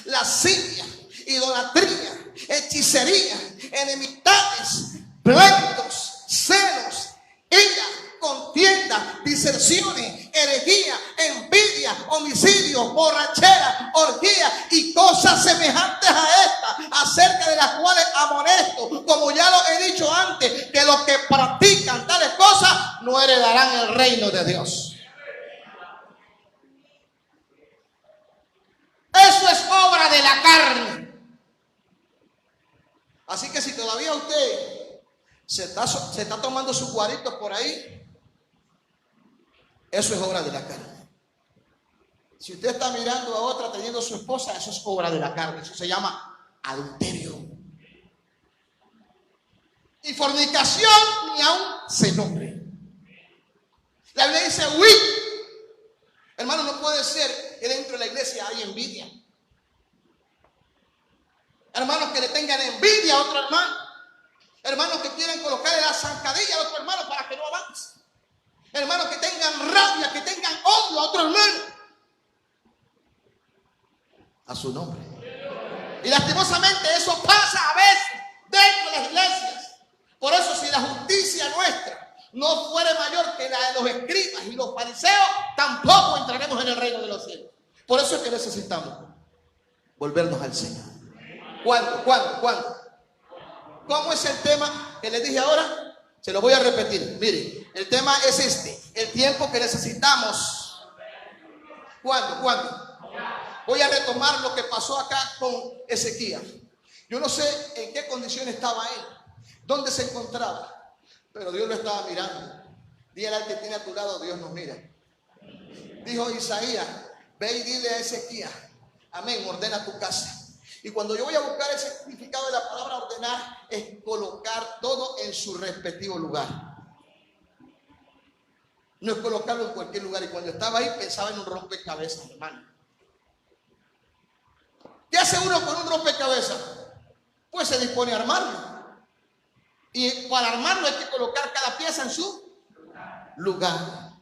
[SPEAKER 3] lascivia, idolatría, hechicería, enemistades, pleitos, celos, ira, contienda, disensiones, herejía, envidia, homicidio, borrachera, orgía y cosas semejantes a estas, acerca de las cuales amonesto, como ya lo he dicho antes, que los que practican tales cosas no heredarán el reino de Dios. Eso es obra de la carne. Así que si todavía usted se está tomando sus guaritos por ahí, eso es obra de la carne. Si usted está mirando a otra teniendo su esposa, eso es obra de la carne. Eso se llama adulterio. Y fornicación ni aún se nombre. La Biblia dice, uy, hermano, no puede ser que dentro de la iglesia haya envidia. Hermanos que le tengan envidia a otro hermano. Hermanos que quieren colocarle la zancadilla a otro hermano para que no avance. Hermanos que tengan rabia, que tengan odio a otro hermano. A su nombre. Y lastimosamente eso pasa a veces dentro de las iglesias. Por eso, si la justicia nuestra no fuere mayor que la de los escribas y los fariseos, tampoco entraremos en el reino de los cielos. Por eso es que necesitamos volvernos al Señor. ¿Cuándo? ¿Cómo es el tema que les dije ahora? Se lo voy a repetir. Miren, el tema es este: el tiempo que necesitamos. ¿Cuándo? Voy a retomar lo que pasó acá con Ezequías. Yo no sé en qué condición estaba él, dónde se encontraba, pero Dios lo estaba mirando. Dile al que tiene a tu lado, Dios nos mira. Dijo Isaías, ve y dile a Ezequías, amén, ordena tu casa. Y cuando yo voy a buscar el significado de la palabra ordenar, es colocar todo en su respectivo lugar. No es colocarlo en cualquier lugar. Y cuando estaba ahí pensaba en un rompecabezas, hermano. ¿Qué hace uno con un rompecabezas? Pues se dispone a armarlo. Y para armarlo hay que colocar cada pieza en su lugar.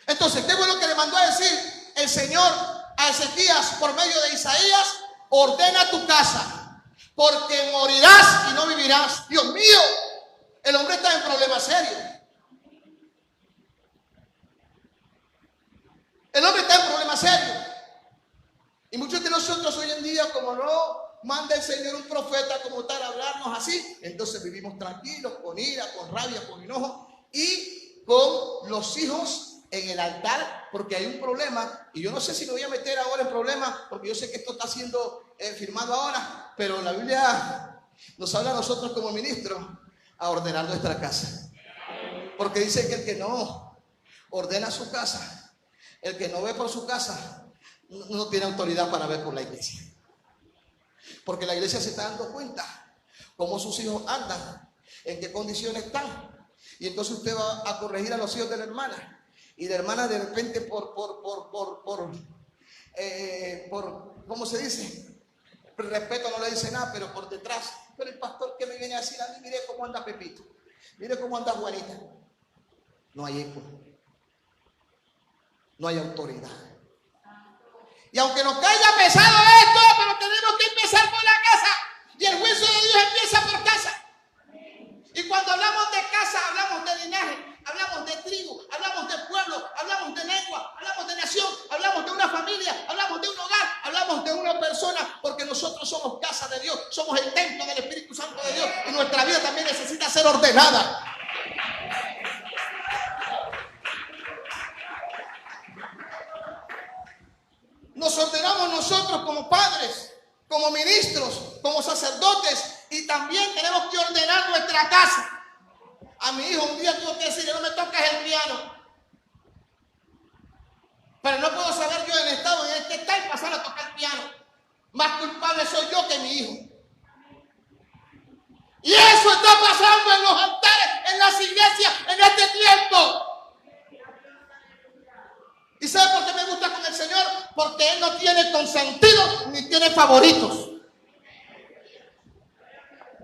[SPEAKER 3] Entonces, ¿qué fue lo que le mandó a decir el Señor a Ezequías por medio de Isaías? Ordena tu casa, porque morirás y no vivirás. Dios mío, el hombre está en problemas serios. El hombre está en problemas serios. Y muchos de nosotros hoy en día, como no manda el Señor un profeta como tal a hablarnos así, entonces vivimos tranquilos, con ira, con rabia, con enojo y con los hijos en el altar, porque hay un problema. Y yo no sé si me voy a meter ahora en problemas, porque yo sé que esto está siendo firmado ahora, pero la Biblia nos habla a nosotros como ministros a ordenar nuestra casa. Porque dice que el que no ordena su casa, el que no ve por su casa, no tiene autoridad para ver por la iglesia. Porque la iglesia se está dando cuenta cómo sus hijos andan, en qué condiciones están. Y entonces usted va a corregir a los hijos de la hermana. Y la hermana de repente por ¿cómo se dice? Por respeto no le dice nada, pero por detrás. Pero el pastor que me viene a decir a mí, mire cómo anda Pepito, mire cómo anda Juanita. No hay eco. No hay autoridad. Y aunque nos caiga pesado esto, pero tenemos que empezar por la casa. Y el juicio de Dios empieza por casa. Y cuando hablamos de casa, hablamos de linaje, hablamos de tribu, hablamos de pueblo, hablamos de lengua, hablamos de nación, hablamos de una familia, hablamos de un hogar, hablamos de una persona, porque nosotros somos casa de Dios, somos el templo del Espíritu Santo de Dios, y nuestra vida también necesita ser ordenada. Nos ordenamos nosotros como padres, como ministros, como sacerdotes, y también tenemos que ordenar nuestra casa. A mi hijo un día tuvo que decirle, no me toques el piano. Pero no puedo saber yo el estado en el que está y pasar a tocar el piano. Más culpable soy yo que mi hijo. Y eso está pasando en los altares, en las iglesias, en este tiempo. ¿Y sabe por qué me gusta con el Señor? Porque Él no tiene consentidos ni tiene favoritos.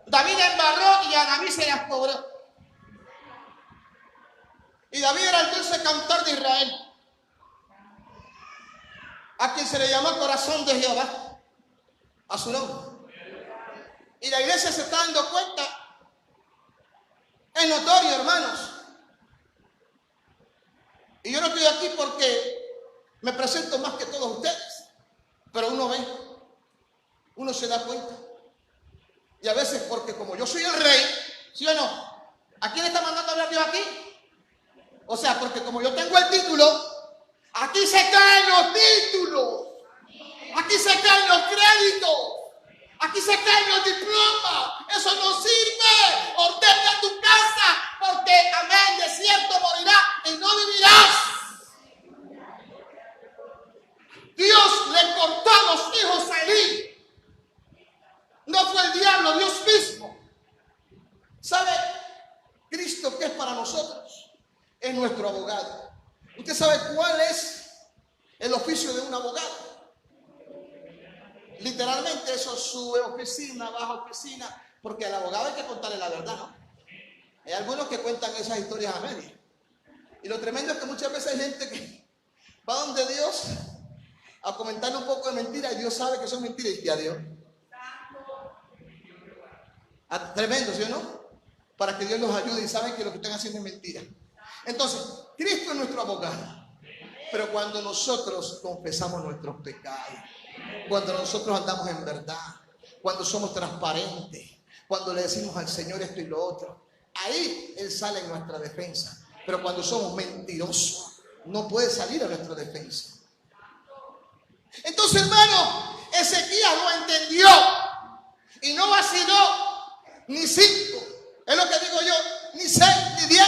[SPEAKER 3] David embarró y a David se las cobró. Y David era el dulce cantor de Israel, a quien se le llamó corazón de Jehová, a su nombre. Y la iglesia se está dando cuenta. Es notorio, hermanos. Y yo no estoy aquí porque me presento más que todos ustedes, pero uno ve, uno se da cuenta. Y a veces porque como yo soy el rey, ¿sí o no? ¿A quién está mandando a hablar Dios aquí? O sea, porque como yo tengo el título, aquí se caen los títulos, aquí se caen los créditos, aquí se caen los diplomas. Eso no sirve. Ordena tu casa, porque amén, de cierto morirás y no vivirás. Dios le cortó a los hijos a Elí. No fue el diablo, Dios mismo. ¿Sabe? Cristo, que es para nosotros, es nuestro abogado. ¿Usted sabe cuál es el oficio de un abogado? Literalmente eso sube oficina, baja oficina, porque al abogado hay que contarle la verdad, ¿no? Hay algunos que cuentan esas historias a medias. Y lo tremendo es que muchas veces hay gente que va donde Dios a comentarle un poco de mentira y Dios sabe que son mentiras y que a Dios. Tremendo, ¿sí o no? Para que Dios los ayude y saben que lo que están haciendo es mentira. Entonces, Cristo es nuestro abogado. Pero cuando nosotros confesamos nuestros pecados, cuando nosotros andamos en verdad, cuando somos transparentes, cuando le decimos al Señor esto y lo otro, ahí Él sale en nuestra defensa. Pero cuando somos mentirosos, no puede salir a nuestra defensa. Entonces, hermano, Ezequías lo entendió y no vaciló ni 5, es lo que digo yo, ni 6, ni 10,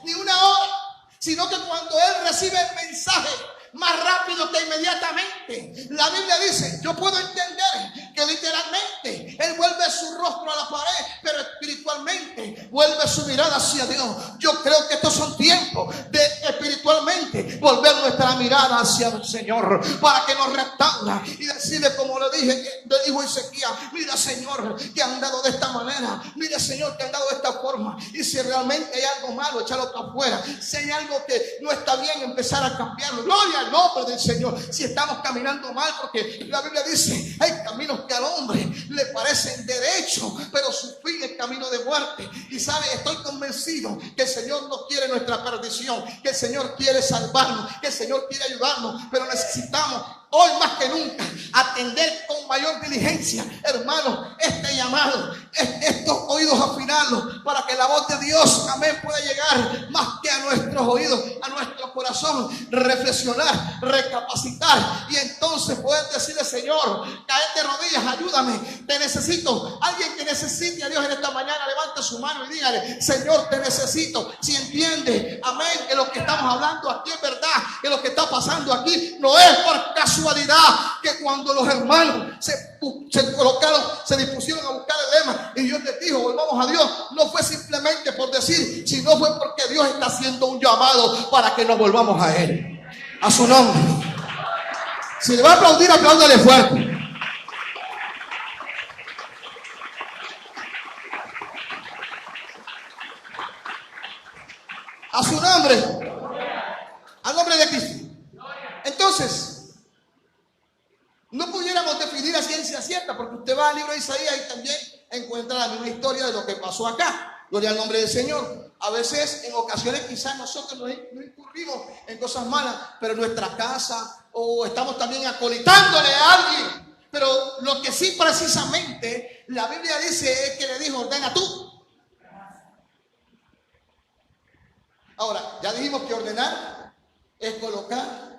[SPEAKER 3] ni una hora, sino que cuando él recibe el mensaje, más rápido que inmediatamente, la Biblia dice, yo puedo entender que literalmente él vuelve su rostro a la pared, pero espiritualmente vuelve su mirada hacia Dios. Yo creo que estos son tiempos de espiritualmente volver nuestra mirada hacia el Señor, para que nos restaura y decirle, como le dijo Ezequías, mira Señor, que han dado de esta manera, mira Señor, que han dado de esta forma, y si realmente hay algo malo, echarlo para afuera. Si hay algo que no está bien, empezar a cambiarlo. Gloria al nombre del Señor. Si estamos caminando mal, porque la Biblia dice, hay caminos que al hombre le parecen derechos, pero su fin es camino de muerte. Y sabe, estoy convencido que el Señor no quiere nuestra perdición, que el Señor quiere salvarnos, que el Señor quiere ayudarnos, pero necesitamos hoy más que nunca atender con mayor diligencia, hermano, este llamado, estos oídos afinados, para que la voz de Dios, amén, pueda llegar más que a nuestros oídos, a nuestro corazón, reflexionar, recapacitar y entonces poder decirle, Señor, caer de rodillas, ayúdame, te necesito. Alguien que necesite a Dios en esta mañana, levante su mano y dígale, Señor, te necesito. Si entiende, amén, que lo que estamos hablando aquí es verdad, que lo que está pasando aquí no es por casualidad, que cuando los hermanos se colocaron, se dispusieron a buscar el lema y Dios les dijo, volvamos a Dios, no fue simplemente por decir, sino fue porque Dios está haciendo un llamado para que nos volvamos a Él, a su nombre. Si le va a aplaudir, apláudale fuerte. A su nombre, al nombre de Cristo. Entonces, no pudiéramos definir a ciencia cierta, porque usted va al libro de Isaías y también encuentra la misma historia de lo que pasó acá. Gloria al nombre del Señor. A veces, en ocasiones, quizás nosotros no incurrimos en cosas malas, pero en nuestra casa, o estamos también acolitándole a alguien. Pero lo que sí precisamente la Biblia dice es que le dijo, ordena tú. Ahora, ya dijimos que ordenar es colocar.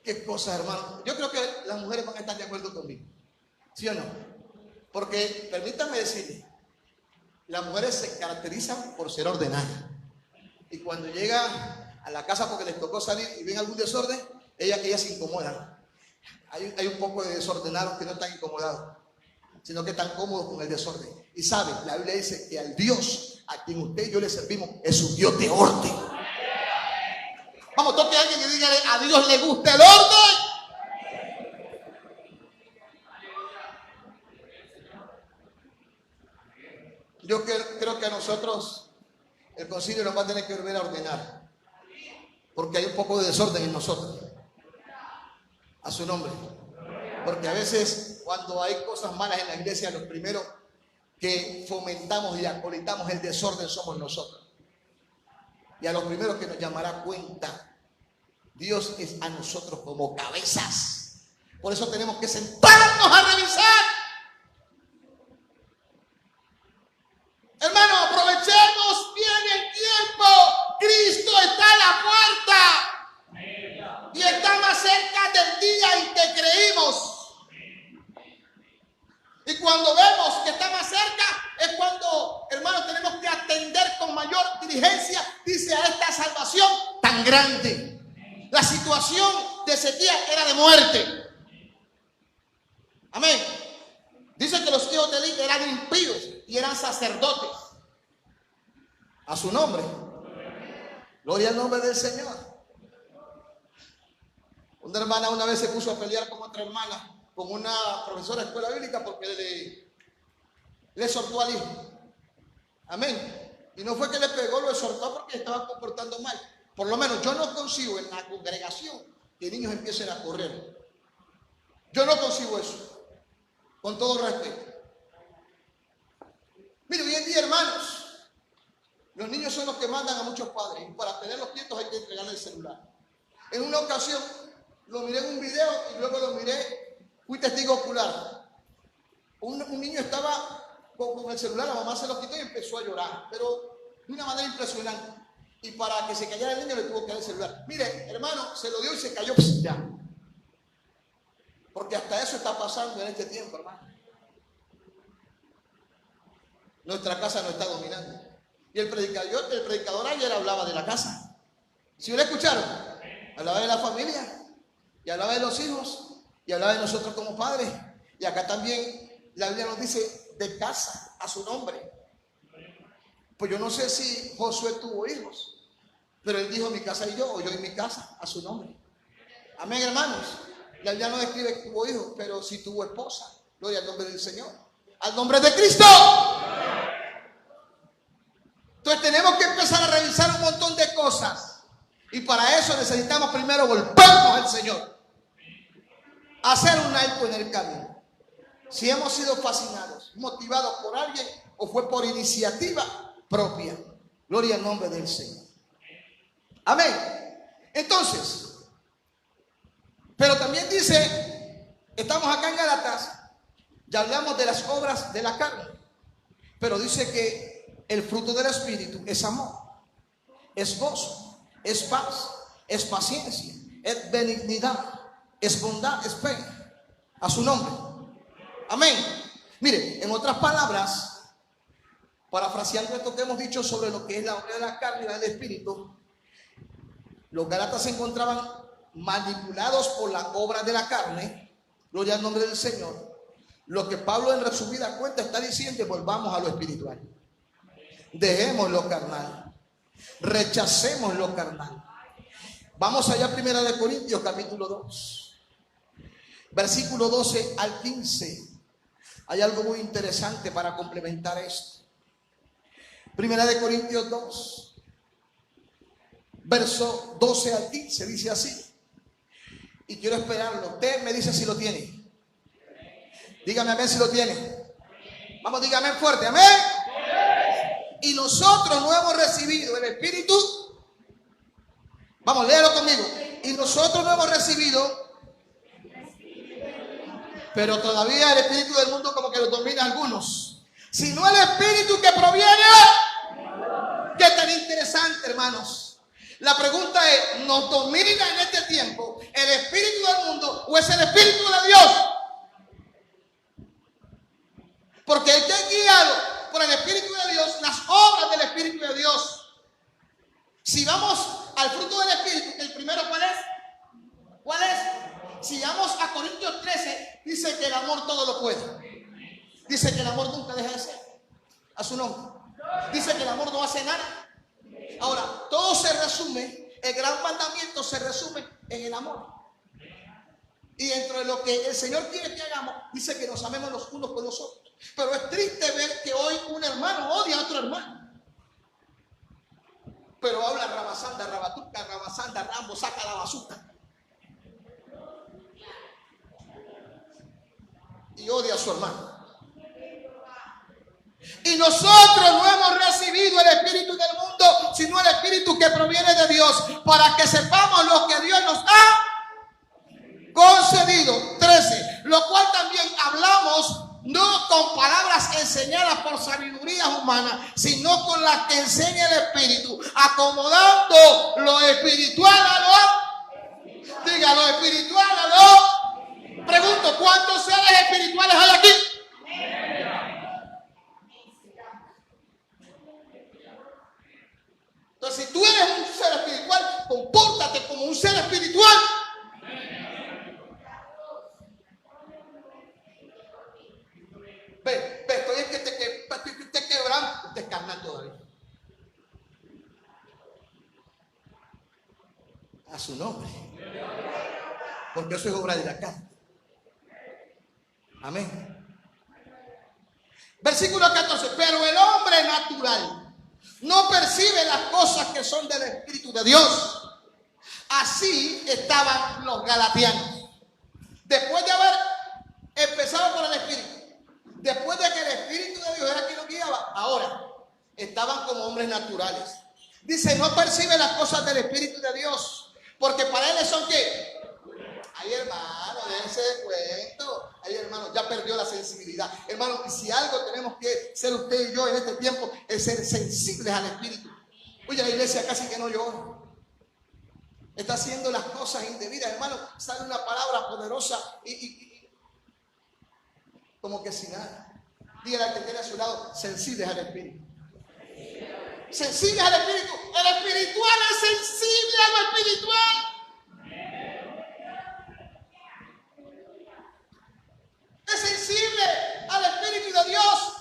[SPEAKER 3] Qué cosa, hermano. Yo creo que las mujeres van a estar de acuerdo conmigo, ¿sí o no? Porque, permítanme decirles, las mujeres se caracterizan por ser ordenadas. Y cuando llegan a la casa porque les tocó salir y ven algún desorden, ellas se incomodan. Hay un poco de desordenados que no están incomodados, sino que están cómodos con el desorden. Y saben, la Biblia dice que al Dios a quien usted y yo le servimos es un Dios de orden. Vamos, toque a alguien y dígale, a Dios le gusta el orden. Yo creo que a nosotros el concilio nos va a tener que volver a ordenar, porque hay un poco de desorden en nosotros. A su nombre. Porque a veces cuando hay cosas malas en la iglesia, los primeros que fomentamos y acolitamos el desorden somos nosotros. Y a los primeros que nos llamará cuenta Dios es a nosotros como cabezas. Por eso tenemos que sentarnos a revisar. Cuando vemos que está más cerca es cuando, hermanos, tenemos que atender con mayor diligencia, dice, a esta salvación tan grande. La situación de Ezequías era de muerte. Amén. Dice que los hijos de Eli eran impíos y eran sacerdotes. A su nombre. Gloria al nombre del Señor. Una hermana una vez se puso a pelear con otra hermana, con una profesora de escuela bíblica, porque le exhortó al hijo. Amén. Y no fue que le pegó, lo exhortó porque estaba comportando mal. Por lo menos yo no consigo en la congregación que niños empiecen a correr. Yo no consigo eso, con todo respeto. Mire, hoy en día, hermanos, los niños son los que mandan a muchos padres, y para tenerlos quietos hay que entregarles el celular. En una ocasión lo miré en un video y luego lo miré, fui testigo ocular. Un niño estaba con el celular, la mamá se lo quitó y empezó a llorar, pero de una manera impresionante. Y para que se callara el niño le tuvo que dar el celular. Mire, hermano, se lo dio y se cayó ya. Porque hasta eso está pasando en este tiempo, hermano. Nuestra casa no está dominando. Y el predicador ayer hablaba de la casa. ¿Sí lo escucharon? Hablaba de la familia, y hablaba de los hijos, y hablaba de nosotros como padres. Y acá también la Biblia nos dice de casa, a su nombre. Pues yo no sé si Josué tuvo hijos, pero él dijo mi casa y yo, o yo y mi casa, a su nombre. Amén, hermanos. La Biblia no describe que tuvo hijos, pero sí tuvo esposa. Gloria al nombre del Señor. Al nombre de Cristo. Entonces tenemos que empezar a revisar un montón de cosas. Y para eso necesitamos primero volvernos al Señor. Hacer un alto en el camino. Si hemos sido fascinados, motivados por alguien, o fue por iniciativa propia. Gloria al nombre del Señor. Amén. Entonces, pero también dice, estamos acá en Gálatas, ya hablamos de las obras de la carne, pero dice que el fruto del Espíritu es amor, es gozo, es paz, es paciencia, es benignidad, es bondad, es fe. A su nombre. Amén. Mire, en otras palabras, parafraseando esto que hemos dicho sobre lo que es la obra de la carne y la del Espíritu, los Gálatas se encontraban manipulados por la obra de la carne. Gloria al nombre del Señor. Lo que Pablo en resumida cuenta está diciendo: volvamos a lo espiritual. Dejemos lo carnal. Rechacemos lo carnal. Vamos allá a 1 Corintios capítulo 2. Versículo 12 al 15. Hay algo muy interesante para complementar esto. 1 Corintios 2. Verso 12 al 15 dice así. Y quiero esperarlo. Usted me dice si lo tiene. Dígame amén si lo tiene. Vamos, dígame fuerte, amén. Y nosotros no hemos recibido el Espíritu. Vamos, léalo conmigo. Y nosotros no hemos recibido, pero todavía el espíritu del mundo como que lo domina a algunos, sino el Espíritu que proviene. Qué tan interesante, hermanos. La pregunta es: ¿nos domina en este tiempo el espíritu del mundo o es el Espíritu de Dios? Porque el que es guiado por el Espíritu de Dios, las obras del Espíritu de Dios. Si vamos al fruto del Espíritu, el primero, ¿cuál es? ¿Cuál es? Si vamos a Corintios 13, dice que el amor todo lo puede. Dice que el amor nunca deja de ser. A su nombre. Dice que el amor no hace nada. Ahora, todo se resume, el gran mandamiento se resume en el amor. Y dentro de lo que el Señor quiere que hagamos, dice que nos amemos los unos con los otros. Pero es triste ver que hoy un hermano odia a otro hermano. Pero habla rabasanda, rabatuca, rabasanda, rambo, saca la bazuca. Y odia a su hermano. Y nosotros no hemos recibido el espíritu del mundo, sino el espíritu que proviene de Dios, para que sepamos lo que Dios nos ha concedido. 13. Lo cual también hablamos no con palabras enseñadas por sabiduría humana, sino con las que enseña el Espíritu, acomodando lo espiritual a lo, diga, lo espiritual a lo. Pregunto, ¿cuántos seres espirituales hay aquí? como un ser espiritual. Ve, estoy es que te quebran, te carnal todavía. A su nombre. Porque eso es obra de la carne. Amén. Versículo 14. Pero el hombre natural no percibe las cosas que son del Espíritu de Dios. Así estaban los galatianos. Después de haber empezado por el Espíritu, después de que el Espíritu de Dios era quien los guiaba, ahora estaban como hombres naturales. Dice, no percibe las cosas del Espíritu de Dios, porque para él son ¿qué? Ay, hermano, déjense de cuento. Ay, hermano, ya perdió la sensibilidad. Hermano, y si algo tenemos que ser usted y yo en este tiempo, es ser sensibles al Espíritu. Oye, la iglesia casi que no llora. Está haciendo las cosas indebidas, hermano. Sale una palabra poderosa y como que sin nada. Dígale al que tiene a su lado, sensibles al Espíritu. Sensibles al Espíritu. El espiritual es sensible a lo espiritual. Es sensible al Espíritu de Dios.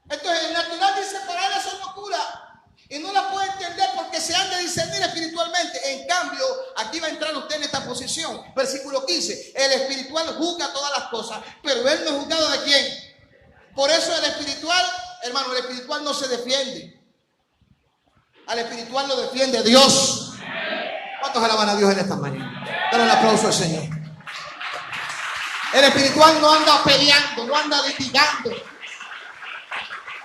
[SPEAKER 3] Entonces el natural dice, para él eso es locura. Y no la puede entender porque se han de discernir espiritualmente. En cambio, aquí va a entrar usted en esta posición. Versículo 15. El espiritual juzga todas las cosas, pero él no es juzgado de quién. Por eso el espiritual, hermano, el espiritual no se defiende. Al espiritual lo defiende Dios. ¿Cuántos alaban a Dios en esta mañana? Dale un aplauso al Señor. El espiritual no anda peleando, no anda litigando,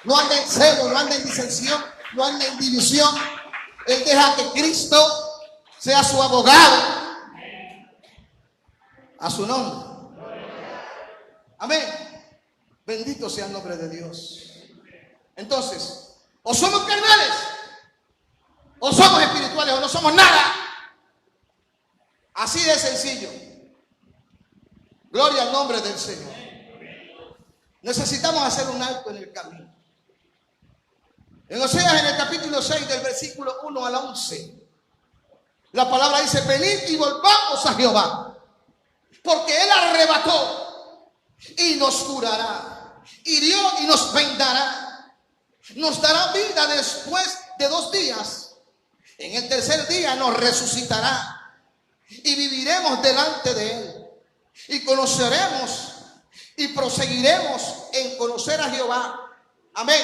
[SPEAKER 3] no anda en celo, no anda en disensión, no anda en división. Él deja que Cristo sea su abogado. A su nombre. Amén. Bendito sea el nombre de Dios. Entonces, o somos carnales, o somos espirituales, o no somos nada. Así de sencillo. Gloria al nombre del Señor. Necesitamos hacer un alto en el camino. En Oseas, en el capítulo 6, del versículo 1 al 11, la palabra dice, venid y volvamos a Jehová, porque Él arrebató y nos curará, hirió y nos vendará, nos dará vida después de 2 días, en el tercer día nos resucitará y viviremos delante de Él. Y conoceremos y proseguiremos en conocer a Jehová. Amén.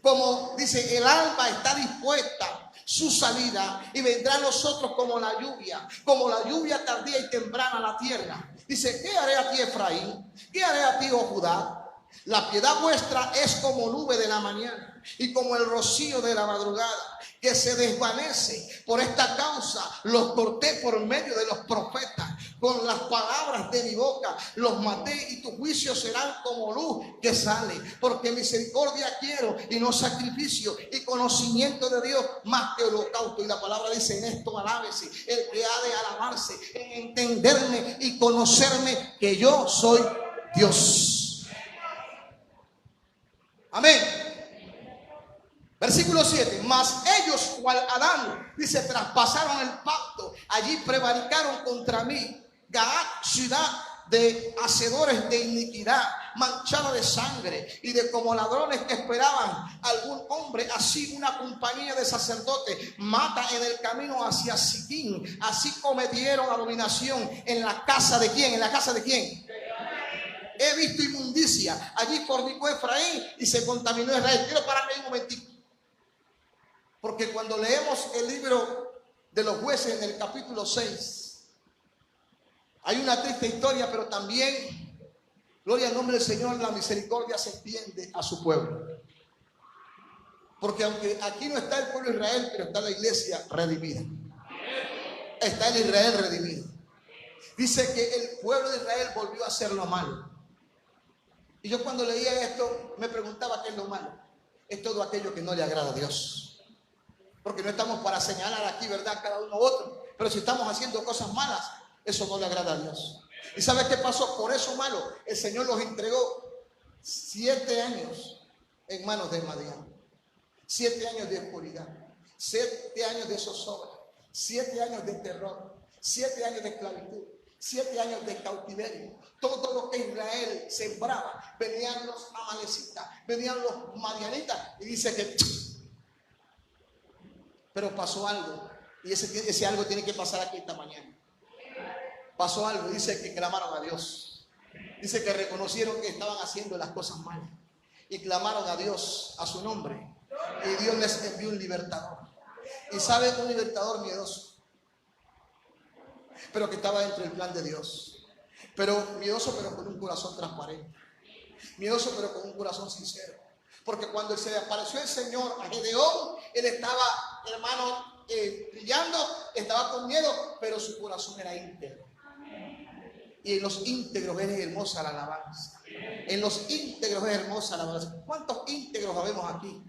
[SPEAKER 3] Como dice, el alba está dispuesta su salida y vendrá a nosotros como la lluvia tardía y temprana a la tierra. Dice, ¿qué haré a ti, Efraín? ¿Qué haré a ti, oh Judá? La piedad vuestra es como nube de la mañana y como el rocío de la madrugada, que se desvanece. Por esta causa los corté por medio de los profetas, con las palabras de mi boca los maté, y tus juicios serán como luz que sale, porque misericordia quiero y no sacrificio, y conocimiento de Dios más que holocausto. Y la palabra dice, en esto alábese el que ha de alabarse, en entenderme y conocerme que yo soy Dios. Amén. Versículo 7. Mas ellos, cual Adán, dice, traspasaron el pacto, allí prevaricaron contra mí. Galaad, ciudad de hacedores de iniquidad, manchada de sangre, y de como ladrones que esperaban algún hombre, así una compañía de sacerdotes mata en el camino hacia Sitín. Así cometieron abominación en la casa de ¿quién? ¿En la casa de quién? He visto inmundicia. Allí fornicó Efraín y se contaminó Israel. Quiero pararme un momentito, porque cuando leemos el libro de los jueces en el capítulo 6, hay una triste historia, pero también, gloria al nombre del Señor, la misericordia se extiende a su pueblo. Porque aunque aquí no está el pueblo de Israel, pero está la iglesia redimida. Está el Israel redimido. Dice que el pueblo de Israel volvió a hacer lo malo. Y yo cuando leía esto me preguntaba, ¿qué es lo malo? Es todo aquello que no le agrada a Dios. Porque no estamos para señalar aquí, ¿verdad?, cada uno u otro. Pero si estamos haciendo cosas malas, eso no le agrada a Dios. ¿Y sabes qué pasó? Por eso malo, el Señor los entregó 7 años en manos de Madián. 7 años de oscuridad, 7 años de zozobra. 7 años de terror, 7 años de esclavitud, 7 años de cautiverio. Todo lo que Israel sembraba, venían los amalecitas, venían los madianitas, y dice que... Pero pasó algo, y ese algo tiene que pasar aquí esta mañana. Pasó algo, dice que clamaron a Dios. Dice que reconocieron que estaban haciendo las cosas mal y clamaron a Dios, a su nombre, y Dios les envió un libertador. Y sabe, un libertador miedoso, pero que estaba dentro del plan de Dios. Pero miedoso, pero con un corazón transparente. Miedoso, pero con un corazón sincero. Porque cuando se le apareció el Señor a Gedeón, él estaba, hermano, brillando, estaba con miedo, pero su corazón era íntegro. Y en los íntegros es hermosa la alabanza. En los íntegros es hermosa la alabanza. ¿Cuántos íntegros habemos aquí?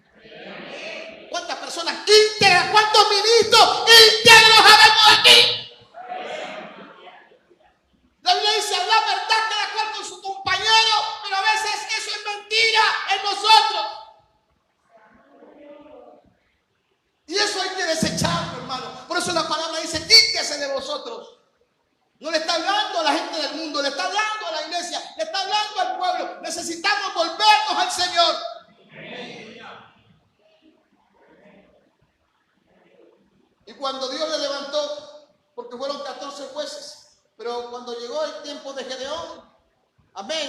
[SPEAKER 3] ¿Cuántas personas íntegras? ¿Cuántos ministros íntegros habemos aquí? La Biblia dice, habla verdad cada cual con su compañero, pero a veces eso es mentira en nosotros. Y eso hay que desecharlo, hermano. Por eso la palabra dice, quítese de vosotros. No le está hablando a la gente del mundo, le está hablando a la iglesia, le está hablando al pueblo. Necesitamos volvernos al Señor. Y cuando Dios le levantó, porque fueron 14 jueces, pero cuando llegó el tiempo de Gedeón, amén,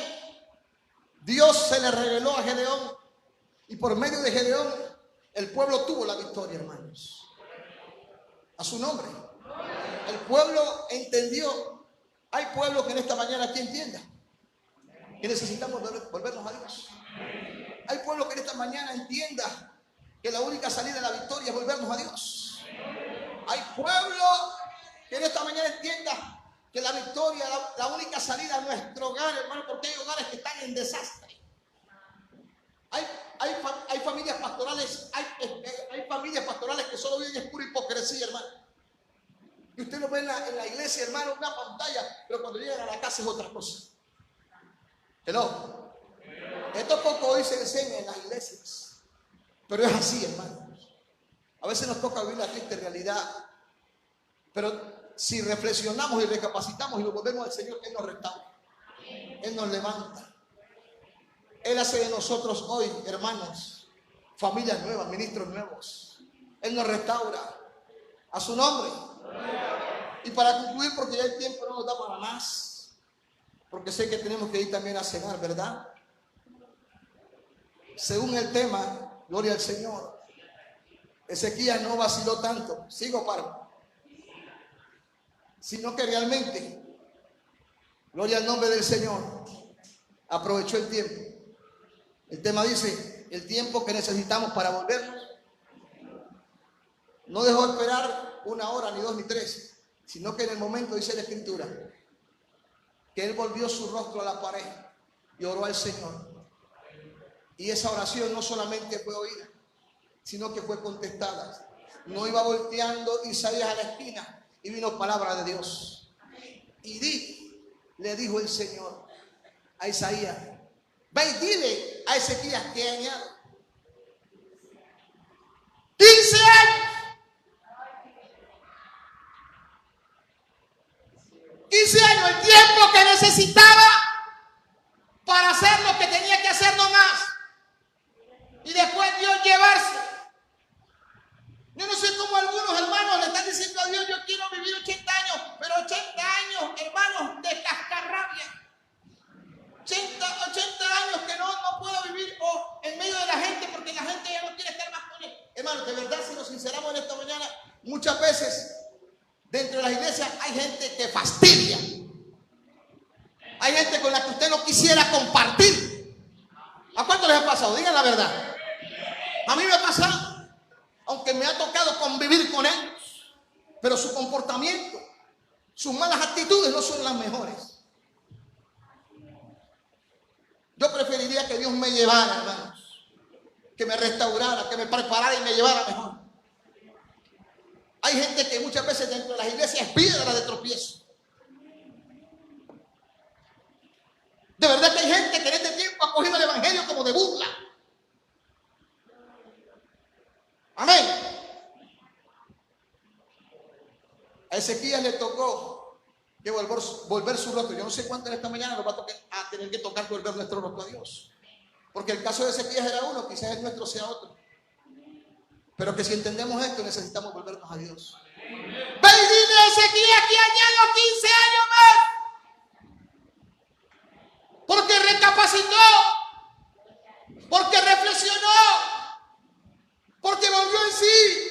[SPEAKER 3] Dios se le reveló a Gedeón, y por medio de Gedeón el pueblo tuvo la victoria, hermanos. A su nombre. El pueblo entendió. Hay pueblo que en esta mañana aquí entienda que necesitamos volvernos a Dios. Hay pueblo que en esta mañana entienda que la única salida de la victoria es volvernos a Dios. Hay pueblo que en esta mañana entienda que la victoria, la única salida a nuestro hogar, hermano, porque hay hogares que están en desastre. Hay familias pastorales, hay familias pastorales que solo viven en pura hipocresía, hermano. Y usted lo ve en la iglesia, hermano, una pantalla, pero cuando llegan a la casa es otra cosa. Hello. Esto poco hoy se enseña en las iglesias, pero es así, hermano. A veces nos toca vivir la triste realidad, pero si reflexionamos y recapacitamos y nos volvemos al Señor, Él nos restaura, Él nos levanta. Él hace de nosotros hoy, hermanos, familias nuevas, ministros nuevos. Él nos restaura. A su nombre. Y para concluir, porque ya el tiempo no nos da para más, porque sé que tenemos que ir también a cenar, ¿verdad? Según el tema, gloria al Señor, Ezequías no vaciló tanto, sigo paro, sino que realmente, gloria al nombre del Señor, aprovechó el tiempo. El tema dice, el tiempo que necesitamos para volvernos. No dejó esperar 1 hora, ni 2, ni 3, sino que en el momento, dice la Escritura, que él volvió su rostro a la pared y oró al Señor. Y esa oración no solamente fue oída, sino que fue contestada. No iba volteando Isaías a la esquina y vino palabra de Dios. Y le dijo el Señor a Isaías, ve y dile a Ezequías que añade 15 años. 15 años, el tiempo que necesitaba para hacer lo que tenía que hacer nomás. Y después Dios llevarse. Yo no sé cómo algunos hermanos le están diciendo a Dios, yo quiero vivir 80 años, pero 80 años, hermanos, de cascarrabia. 80 años que no puedo vivir en medio de la gente porque la gente ya no quiere estar más con él. Hermanos, de verdad, si nos sinceramos en esta mañana, muchas veces dentro de las iglesias hay gente que fastidia. Hay gente con la que usted no quisiera compartir. ¿A cuánto les ha pasado? Digan la verdad. A mí me ha pasado, aunque me ha tocado convivir con ellos, pero su comportamiento, sus malas actitudes no son las mejores. Yo preferiría que Dios me llevara, hermanos, que me restaurara, que me preparara y me llevara mejor. Hay gente que muchas veces dentro de las iglesias es piedra de tropiezo. De verdad que hay gente que en este tiempo ha cogido el evangelio como de burla. Amén. A Ezequías le tocó que volver su rostro. Yo no sé cuánto en esta mañana nos va a tener que tocar volver nuestro rostro a Dios. Porque el caso de Ezequías era uno, quizás el nuestro sea otro. Pero que si entendemos esto, necesitamos volvernos a Dios. Ve y dile a Ezequías que añado 15 años más. Porque recapacitó. Porque reflexionó. Porque volvió en sí.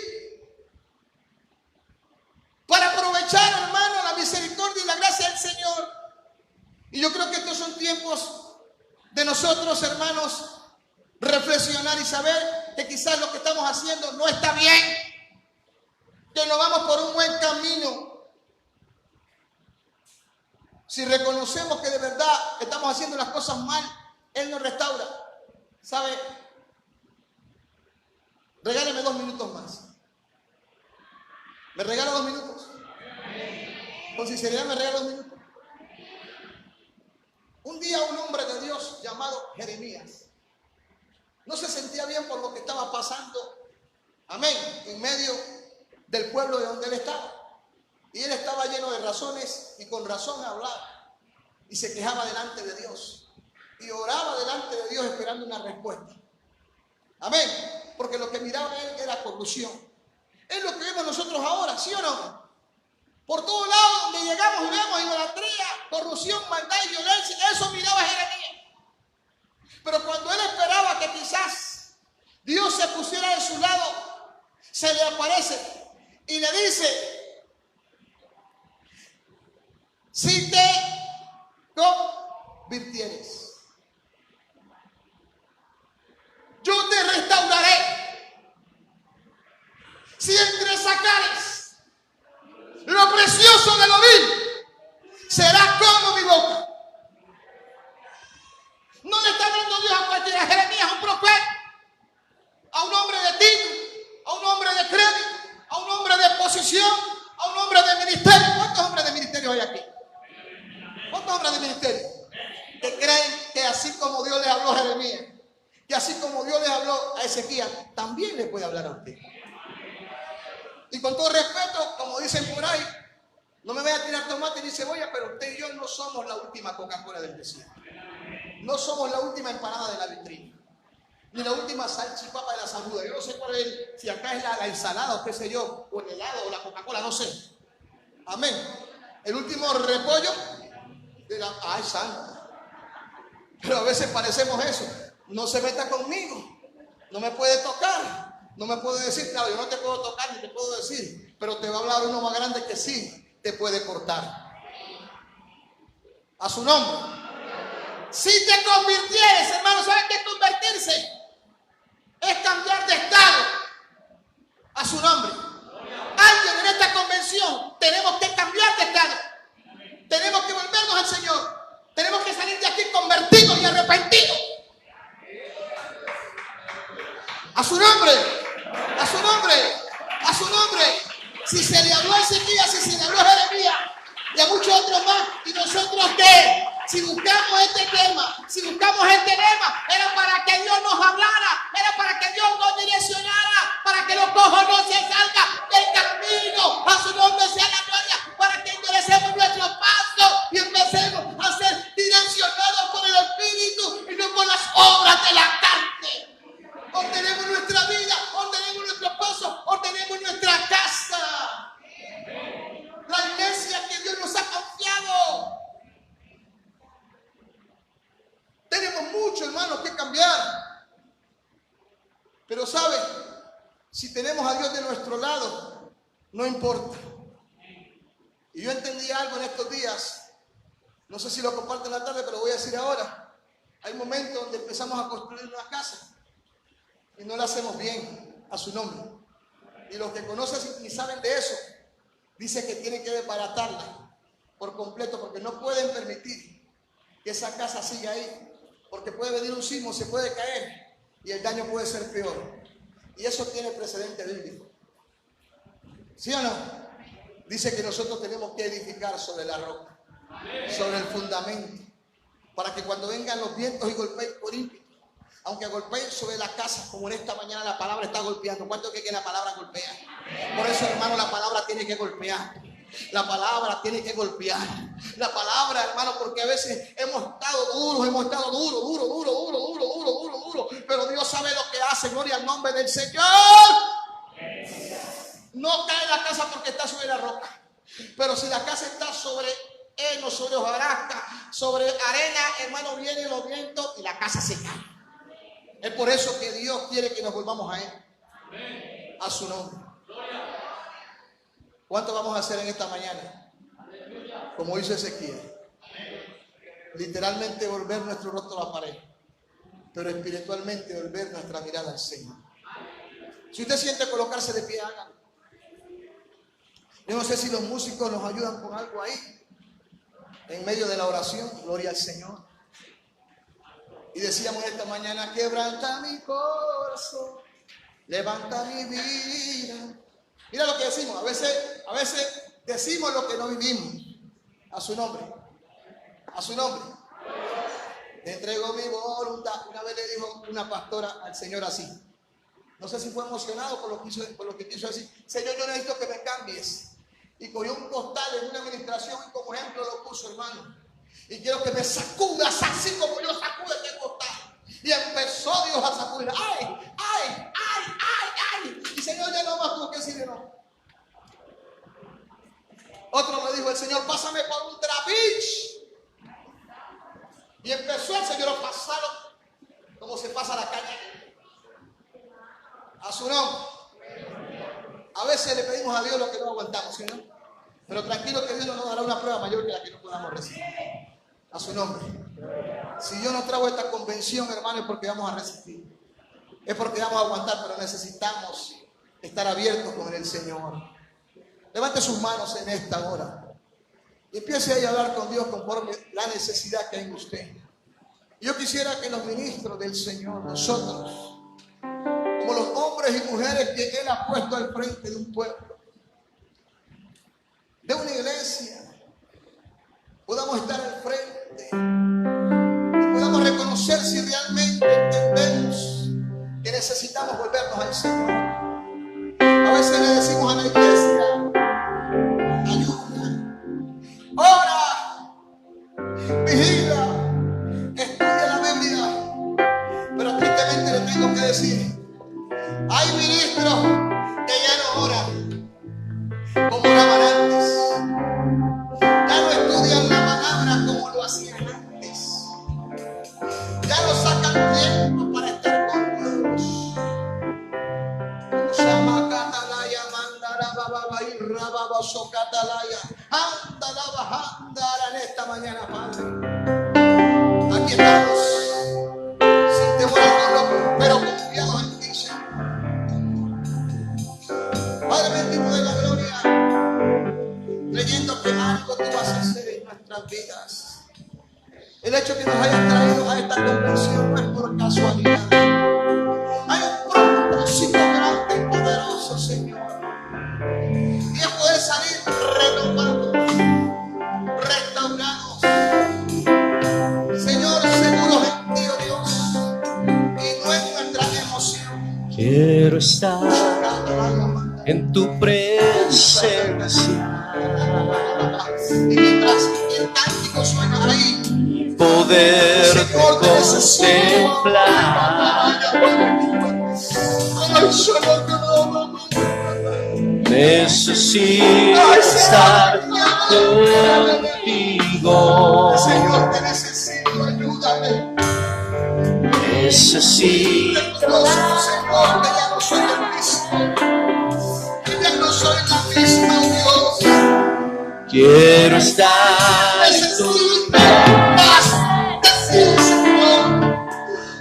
[SPEAKER 3] Para aprovechar, hermano, la misericordia y la gracia del Señor. Y yo creo que estos son tiempos de nosotros, hermanos, reflexionar y saber que quizás lo que estamos haciendo no está bien, que no vamos por un buen camino. Si reconocemos que de verdad estamos haciendo las cosas mal, Él nos restaura. ¿Sabe? Regáleme 2 minutos más. ¿Me regala 2 minutos? Con sinceridad me regala 2 minutos. Un día un hombre de Dios llamado Jeremías no se sentía bien por lo que estaba pasando, amén, en medio del pueblo de donde él estaba. Y él estaba lleno de razones y con razón hablaba y se quejaba delante de Dios y oraba delante de Dios esperando una respuesta. Amén, porque lo que miraba él era corrupción. Es lo que vemos nosotros ahora, ¿sí o no? Por todos lados donde llegamos y vemos idolatría, corrupción, maldad y violencia. Eso miraba Jeremías. Pero cuando él esperaba que quizás Dios se pusiera de su lado, se le aparece y le dice: si te convirtieres, yo te restauraré. Si entresacares lo precioso de lo vil, será como mi boca. No le está dando Dios a cualquiera. Jeremías, a un profeta, a un hombre de título, a un hombre de crédito, a un hombre de posición, a un hombre de ministerio. ¿Cuántos hombres de ministerio hay aquí? ¿Cuántos hombres de ministerio? Que creen que así como Dios le habló a Jeremías, que así como Dios le habló a Ezequías, también le puede hablar a usted. Y con todo respeto, como dicen por ahí, no me voy a tirar tomate ni cebolla, pero usted y yo no somos la última Coca-Cola del desierto. No somos la última empanada de la vitrina, ni la última salchipapa de la saluda. Yo no sé cuál es, si acá es la ensalada o qué sé yo, o el helado o la Coca-Cola, no sé. Amén. El último repollo de la... ¡Ay, santa! Pero a veces parecemos eso. No se meta conmigo, no me puede tocar. No me puede decir, claro, yo no te puedo tocar ni te puedo decir, pero te va a hablar uno más grande que sí te puede cortar. A su nombre. Si te convirtieres, hermano, ¿saben qué es convertirse? Es cambiar de estado. A su nombre. Alguien en esta convención tenemos que cambiar de estado. Tenemos que volvernos al Señor. Tenemos que salir de aquí convertidos y arrepentidos. A su nombre, a su nombre, a su nombre. Si se le habló a Ezequías, si se le habló a Jeremías y a muchos otros más, ¿y nosotros qué? Si buscamos este tema, era para que Dios nos hablara, era para que Dios nos direccionara, para que los cojos no se salgan del camino. A su nombre sea la gloria, para que enderecemos nuestros pasos y empecemos a ser direccionados por el Espíritu y no por las obras de la carne. Ordenemos nuestra vida, ordenemos nuestros pasos, ordenemos nuestra casa. La iglesia que Dios nos ha confiado. Tenemos mucho, hermanos, que cambiar. Pero ¿sabe? Si tenemos a Dios de nuestro lado, no importa. Y yo entendí algo en estos días. No sé si lo comparto en la tarde, pero lo voy a decir ahora. Hay momentos donde empezamos a construir una casa y no la hacemos bien, a su nombre. Y los que conocen y saben de eso, dicen que tienen que desbaratarla por completo, porque no pueden permitir que esa casa siga ahí, porque puede venir un sismo, se puede caer y el daño puede ser peor. Y eso tiene precedente bíblico. ¿Sí o no? Dice que nosotros tenemos que edificar sobre la roca, sobre el fundamento, para que cuando vengan los vientos y golpeen por ímpetu, aunque golpeen sobre la casa, como en esta mañana la palabra está golpeando. ¿Cuánto que la palabra golpea? Por eso, hermano, la palabra tiene que golpear. La palabra tiene que golpear. La palabra, hermano, porque a veces hemos estado duro. Pero Dios sabe lo que hace. Gloria al nombre del Señor. No cae la casa porque está sobre la roca. Pero si la casa está sobre heno, sobre hojarasca, sobre arena, hermano, vienen los vientos y la casa se cae. Es por eso que Dios quiere que nos volvamos a Él. A su nombre. ¿Cuánto vamos a hacer en esta mañana? Como hizo Ezequiel. Literalmente volver nuestro rostro a la pared, pero espiritualmente volver nuestra mirada al Señor. Si usted siente colocarse de pie, hágalo. Yo no sé si los músicos nos ayudan con algo ahí, en medio de la oración. Gloria al Señor. Y decíamos esta mañana: quebranta mi corazón, levanta mi vida. Mira lo que decimos. A veces decimos lo que no vivimos. A su nombre. A su nombre. Te entrego mi voluntad. Una vez le dijo una pastora al Señor así. No sé si fue emocionado por lo que quiso decir. Señor, yo necesito que me cambies. Y cogió un costal en una administración y como ejemplo lo puso, hermano. Y quiero que me sacudas así como yo sacudo este costal. Y empezó Dios a sacudir. ¡Ay! Y Señor, ya no más tuvo que decirle no. Otro le dijo el Señor: pásame por un trapiche. Y empezó el Señor a pasarlo como se pasa la caña. A su nombre. A veces le pedimos a Dios lo que no aguantamos, ¿sí, no? Pero tranquilo que Dios nos dará una prueba mayor que la que no podamos recibir. A su nombre. Si yo no traigo esta convención, hermano, es porque vamos a resistir. Es porque vamos a aguantar, pero necesitamos estar abiertos con el Señor. Levante sus manos en esta hora y empiece ahí a hablar con Dios conforme la necesidad que hay en usted. Yo quisiera que los ministros del Señor, nosotros, como los hombres y mujeres que Él ha puesto al frente de un pueblo, de una iglesia, podamos estar al frente y podamos reconocer si realmente entendemos que necesitamos volvernos al Señor. A veces le decimos a la iglesia: ayuda, ora, vigila, estudia la Biblia. Pero tristemente le tengo que decir: hay ministros que ya no oran como oraban antes. Ya no estudian la palabra como lo hacían antes. Ya no sacan tiempo para estar con Dios. En esta mañana, Padre, aquí estamos, sin temor alguno, pero confiados en ti, Señor. Padre bendito de la gloria, creyendo que algo tú vas a hacer en nuestras vidas. El hecho que nos hayas traído a esta convención no es por casualidad. Hay un propósito grande y poderoso, Señor. Y es poder salir renovados, restaurados, Señor, seguros en ti, oh Dios, y no en nuestra emoción.
[SPEAKER 1] Quiero estar en tu presencia.
[SPEAKER 3] Y mientras el cántico suena ahí,
[SPEAKER 1] Poder contemplar. Necesito estar contigo.
[SPEAKER 3] Señor, te necesito, ayúdame.
[SPEAKER 1] Necesito.
[SPEAKER 3] Reconozco, Señor, que ya no soy el mismo. Que ya no soy la misma, Dios.
[SPEAKER 1] Quiero estar en tu
[SPEAKER 3] más de ti, Señor.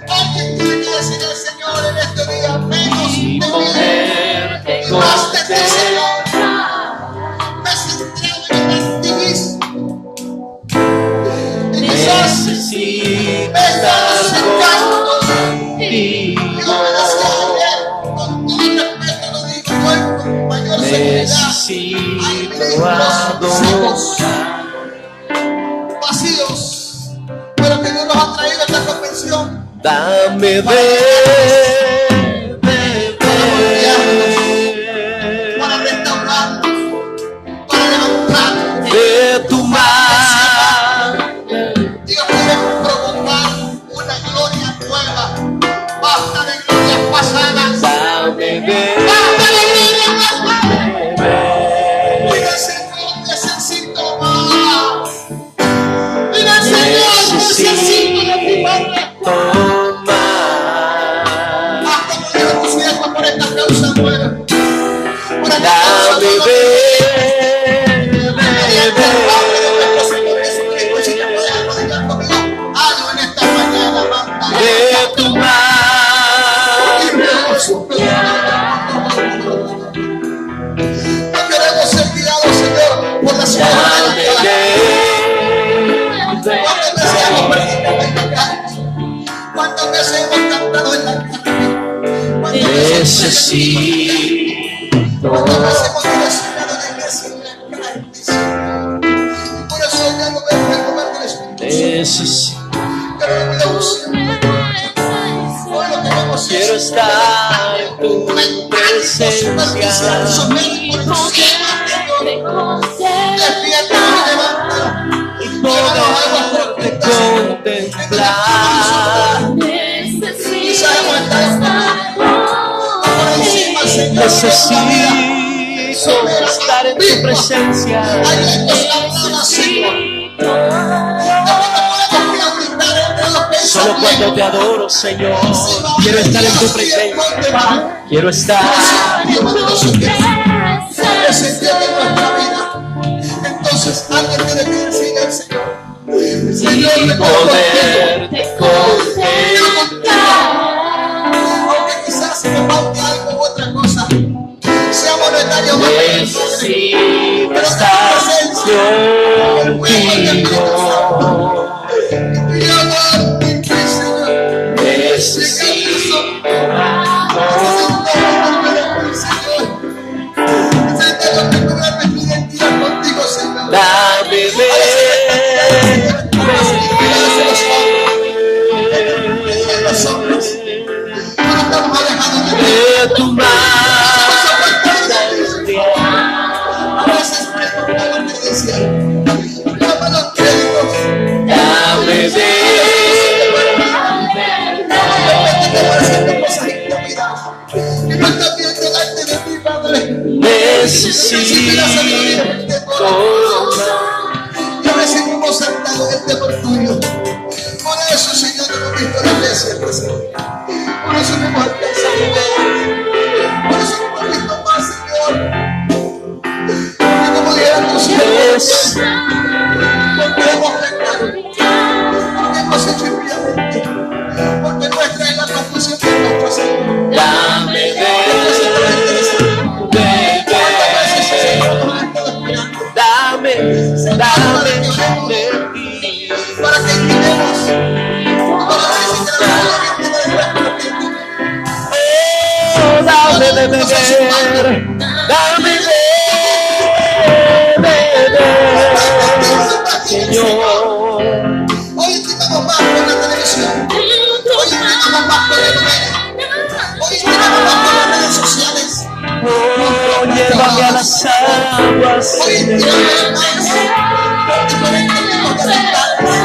[SPEAKER 3] Alguien tiene que decir al Señor en este día: menos de mí y más de ti, Señor. Me centrado en el activismo. Y quizás
[SPEAKER 1] necesito
[SPEAKER 3] me estás acercando.
[SPEAKER 1] contigo.
[SPEAKER 3] Y yo me decía ayer, con todo el respeto lo digo, con mayor seguridad: hay
[SPEAKER 1] Necesito adorar.
[SPEAKER 3] vacíos, pero que Dios nos ha traído a esta convención
[SPEAKER 1] Dame
[SPEAKER 3] para restaurarnos, para levantarnos. ¿Cuántas veces hemos predicado en la calle? ¿Cuántas veces hemos cantado en la calle? ¿Cuántas veces ¿cuántas veces hemos direccionado la iglesia en la calle? Y por eso ya no vemos el poder del Espíritu Santo. Pero no podemos ser. Hoy lo que vamos a
[SPEAKER 1] Quiero estar en tu presencia.
[SPEAKER 3] Despierta y levántalo.
[SPEAKER 1] Y poderte contemplar.
[SPEAKER 3] Quizás hemos estado por encima, Señor.
[SPEAKER 1] Necesito estar en tu presencia.
[SPEAKER 3] Hay lenguas habladas, Señor.
[SPEAKER 1] Solo cuando te adoro, Señor, quiero estar en tu presencia. Quiero estar.
[SPEAKER 3] Entonces, antes de decir al Señor,
[SPEAKER 1] Y poderte contemplar.
[SPEAKER 3] aunque quizás se me falte algo u otra cosa, sea monetario o
[SPEAKER 1] Necesito estar contigo. Necesito dame de tu
[SPEAKER 3] Yo recibimos sentado este por tuyo. Por eso, Señor, no hemos visto la iglesia presente. Por eso no hemos alcanzado a ver. Por eso no hemos visto más, Señor. Porque como dijeron los hijos, porque hemos pecado, porque hemos hecho impíamente, porque nuestra es la confusión de nuestro Señor.
[SPEAKER 1] Dame de ti.
[SPEAKER 3] Para que quedemos, para ver si tenemos
[SPEAKER 1] Dame de beber, dame de beber, Señor.
[SPEAKER 3] Hoy tenemos más por la televisión, hoy tenemos más por el medio, hoy tenemos más por las redes sociales,
[SPEAKER 1] Oh, llévame a las aguas.
[SPEAKER 3] hoy tenemos más por diferentes tipos de rituales.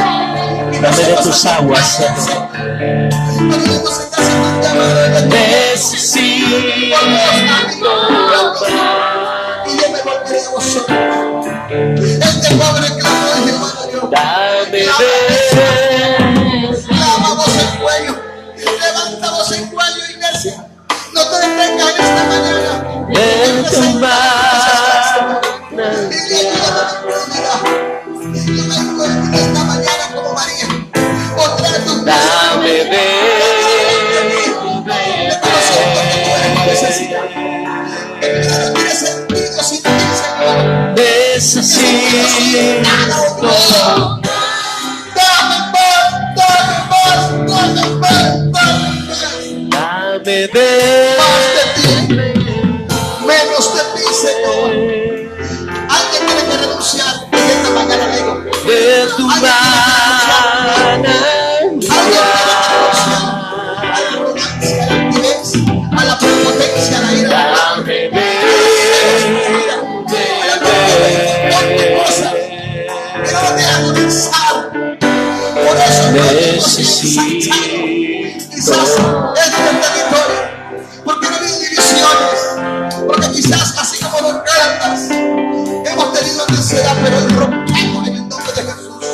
[SPEAKER 1] Dame de tus aguas, Señor. Necesito
[SPEAKER 3] y yo me volveré a vosotros. Este pobre clama de hermano Dios.
[SPEAKER 1] dame de
[SPEAKER 3] Clama voz en cuello. Levanta voz en cuello, iglesia. No te detengas en esta mañana.
[SPEAKER 1] tu
[SPEAKER 3] Esta mañana como María. Otra de tus
[SPEAKER 1] dame de necesito dame de
[SPEAKER 3] menos de ti, Señor. Alguien tiene que renunciar en esta mañana, digo.
[SPEAKER 1] de tu mano.
[SPEAKER 3] A la prepotencia, a la ira,
[SPEAKER 1] Dame de
[SPEAKER 3] que no te haga pensar. Por eso no te
[SPEAKER 1] necesito
[SPEAKER 3] quizás este territorio, porque no ha habido divisiones, porque quizás así como los cantas hemos tenido necesidad, pero hoy rompemos en el nombre de Jesús,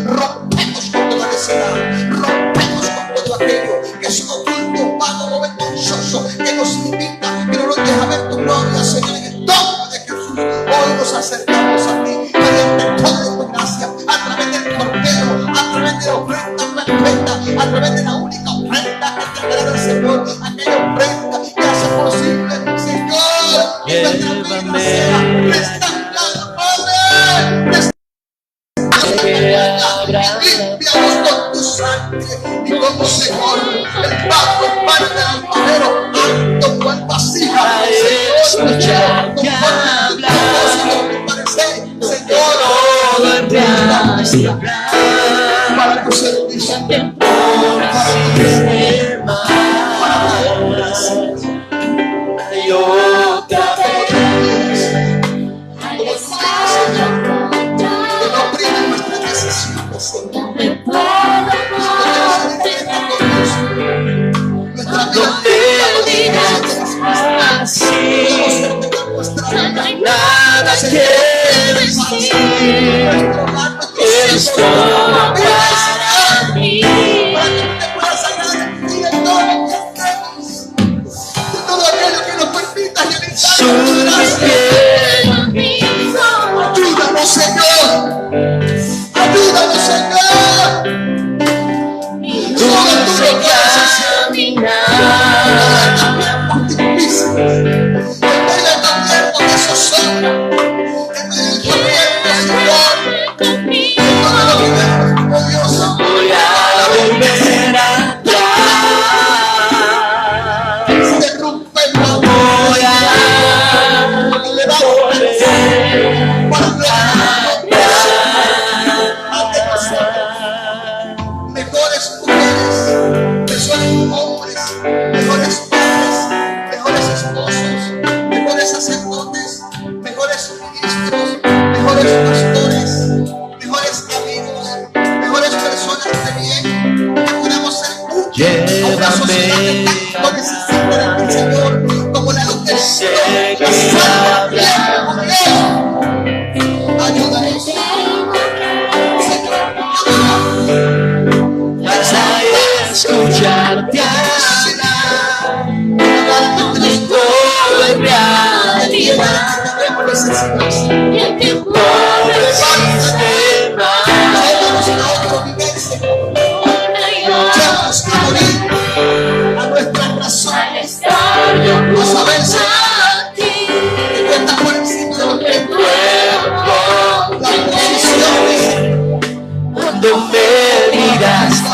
[SPEAKER 3] rompemos con toda necesidad, rompemos con todo aquello que es oculto, vago o vergonzoso, que nos invita, que no nos deja ver tu gloria, Señor, en el nombre de Jesús. Hoy nos acercamos a ti, mediante toda tu gracia, a través del Cordero, a través de la ofrenda perfecta, a través de la única ofrenda que te agrada al Señor, aquella ofrenda que hace posible, Señor, que nuestra vida sea restaurada, Padre. Límpianos con tu sangre y como Señor el barro para del alfarero, alto cual vasija, Señor, Señor, para tu servicio,
[SPEAKER 4] No hay nada que decir, es todo para mí.
[SPEAKER 3] todo aquello que nos permita realizar. Ayúdanos, Señor. Ayúdanos, Señor. Solo tú lo puedes hacer.
[SPEAKER 4] Voy a volver atrás. Voy a
[SPEAKER 3] Mejores mujeres, mejores hombres, mejores padres, mejores esposos, mejores sacerdotes, mejores ministros, mejores pastores, mejores amigos, mejores personas de bien, que podamos ser útiles a una sociedad que tanto necesita de ti, Señor, como la luz del cielo, la sal del Dios. Ayúdanos,
[SPEAKER 4] escucharte hablar de todo en realidad. Y el tiempo no existe más.
[SPEAKER 3] Tenemos que morir a nuestras razones, a saber, Señor, que tú estás por encima de lo que
[SPEAKER 4] Cuando
[SPEAKER 3] las posiciones.
[SPEAKER 4] me digas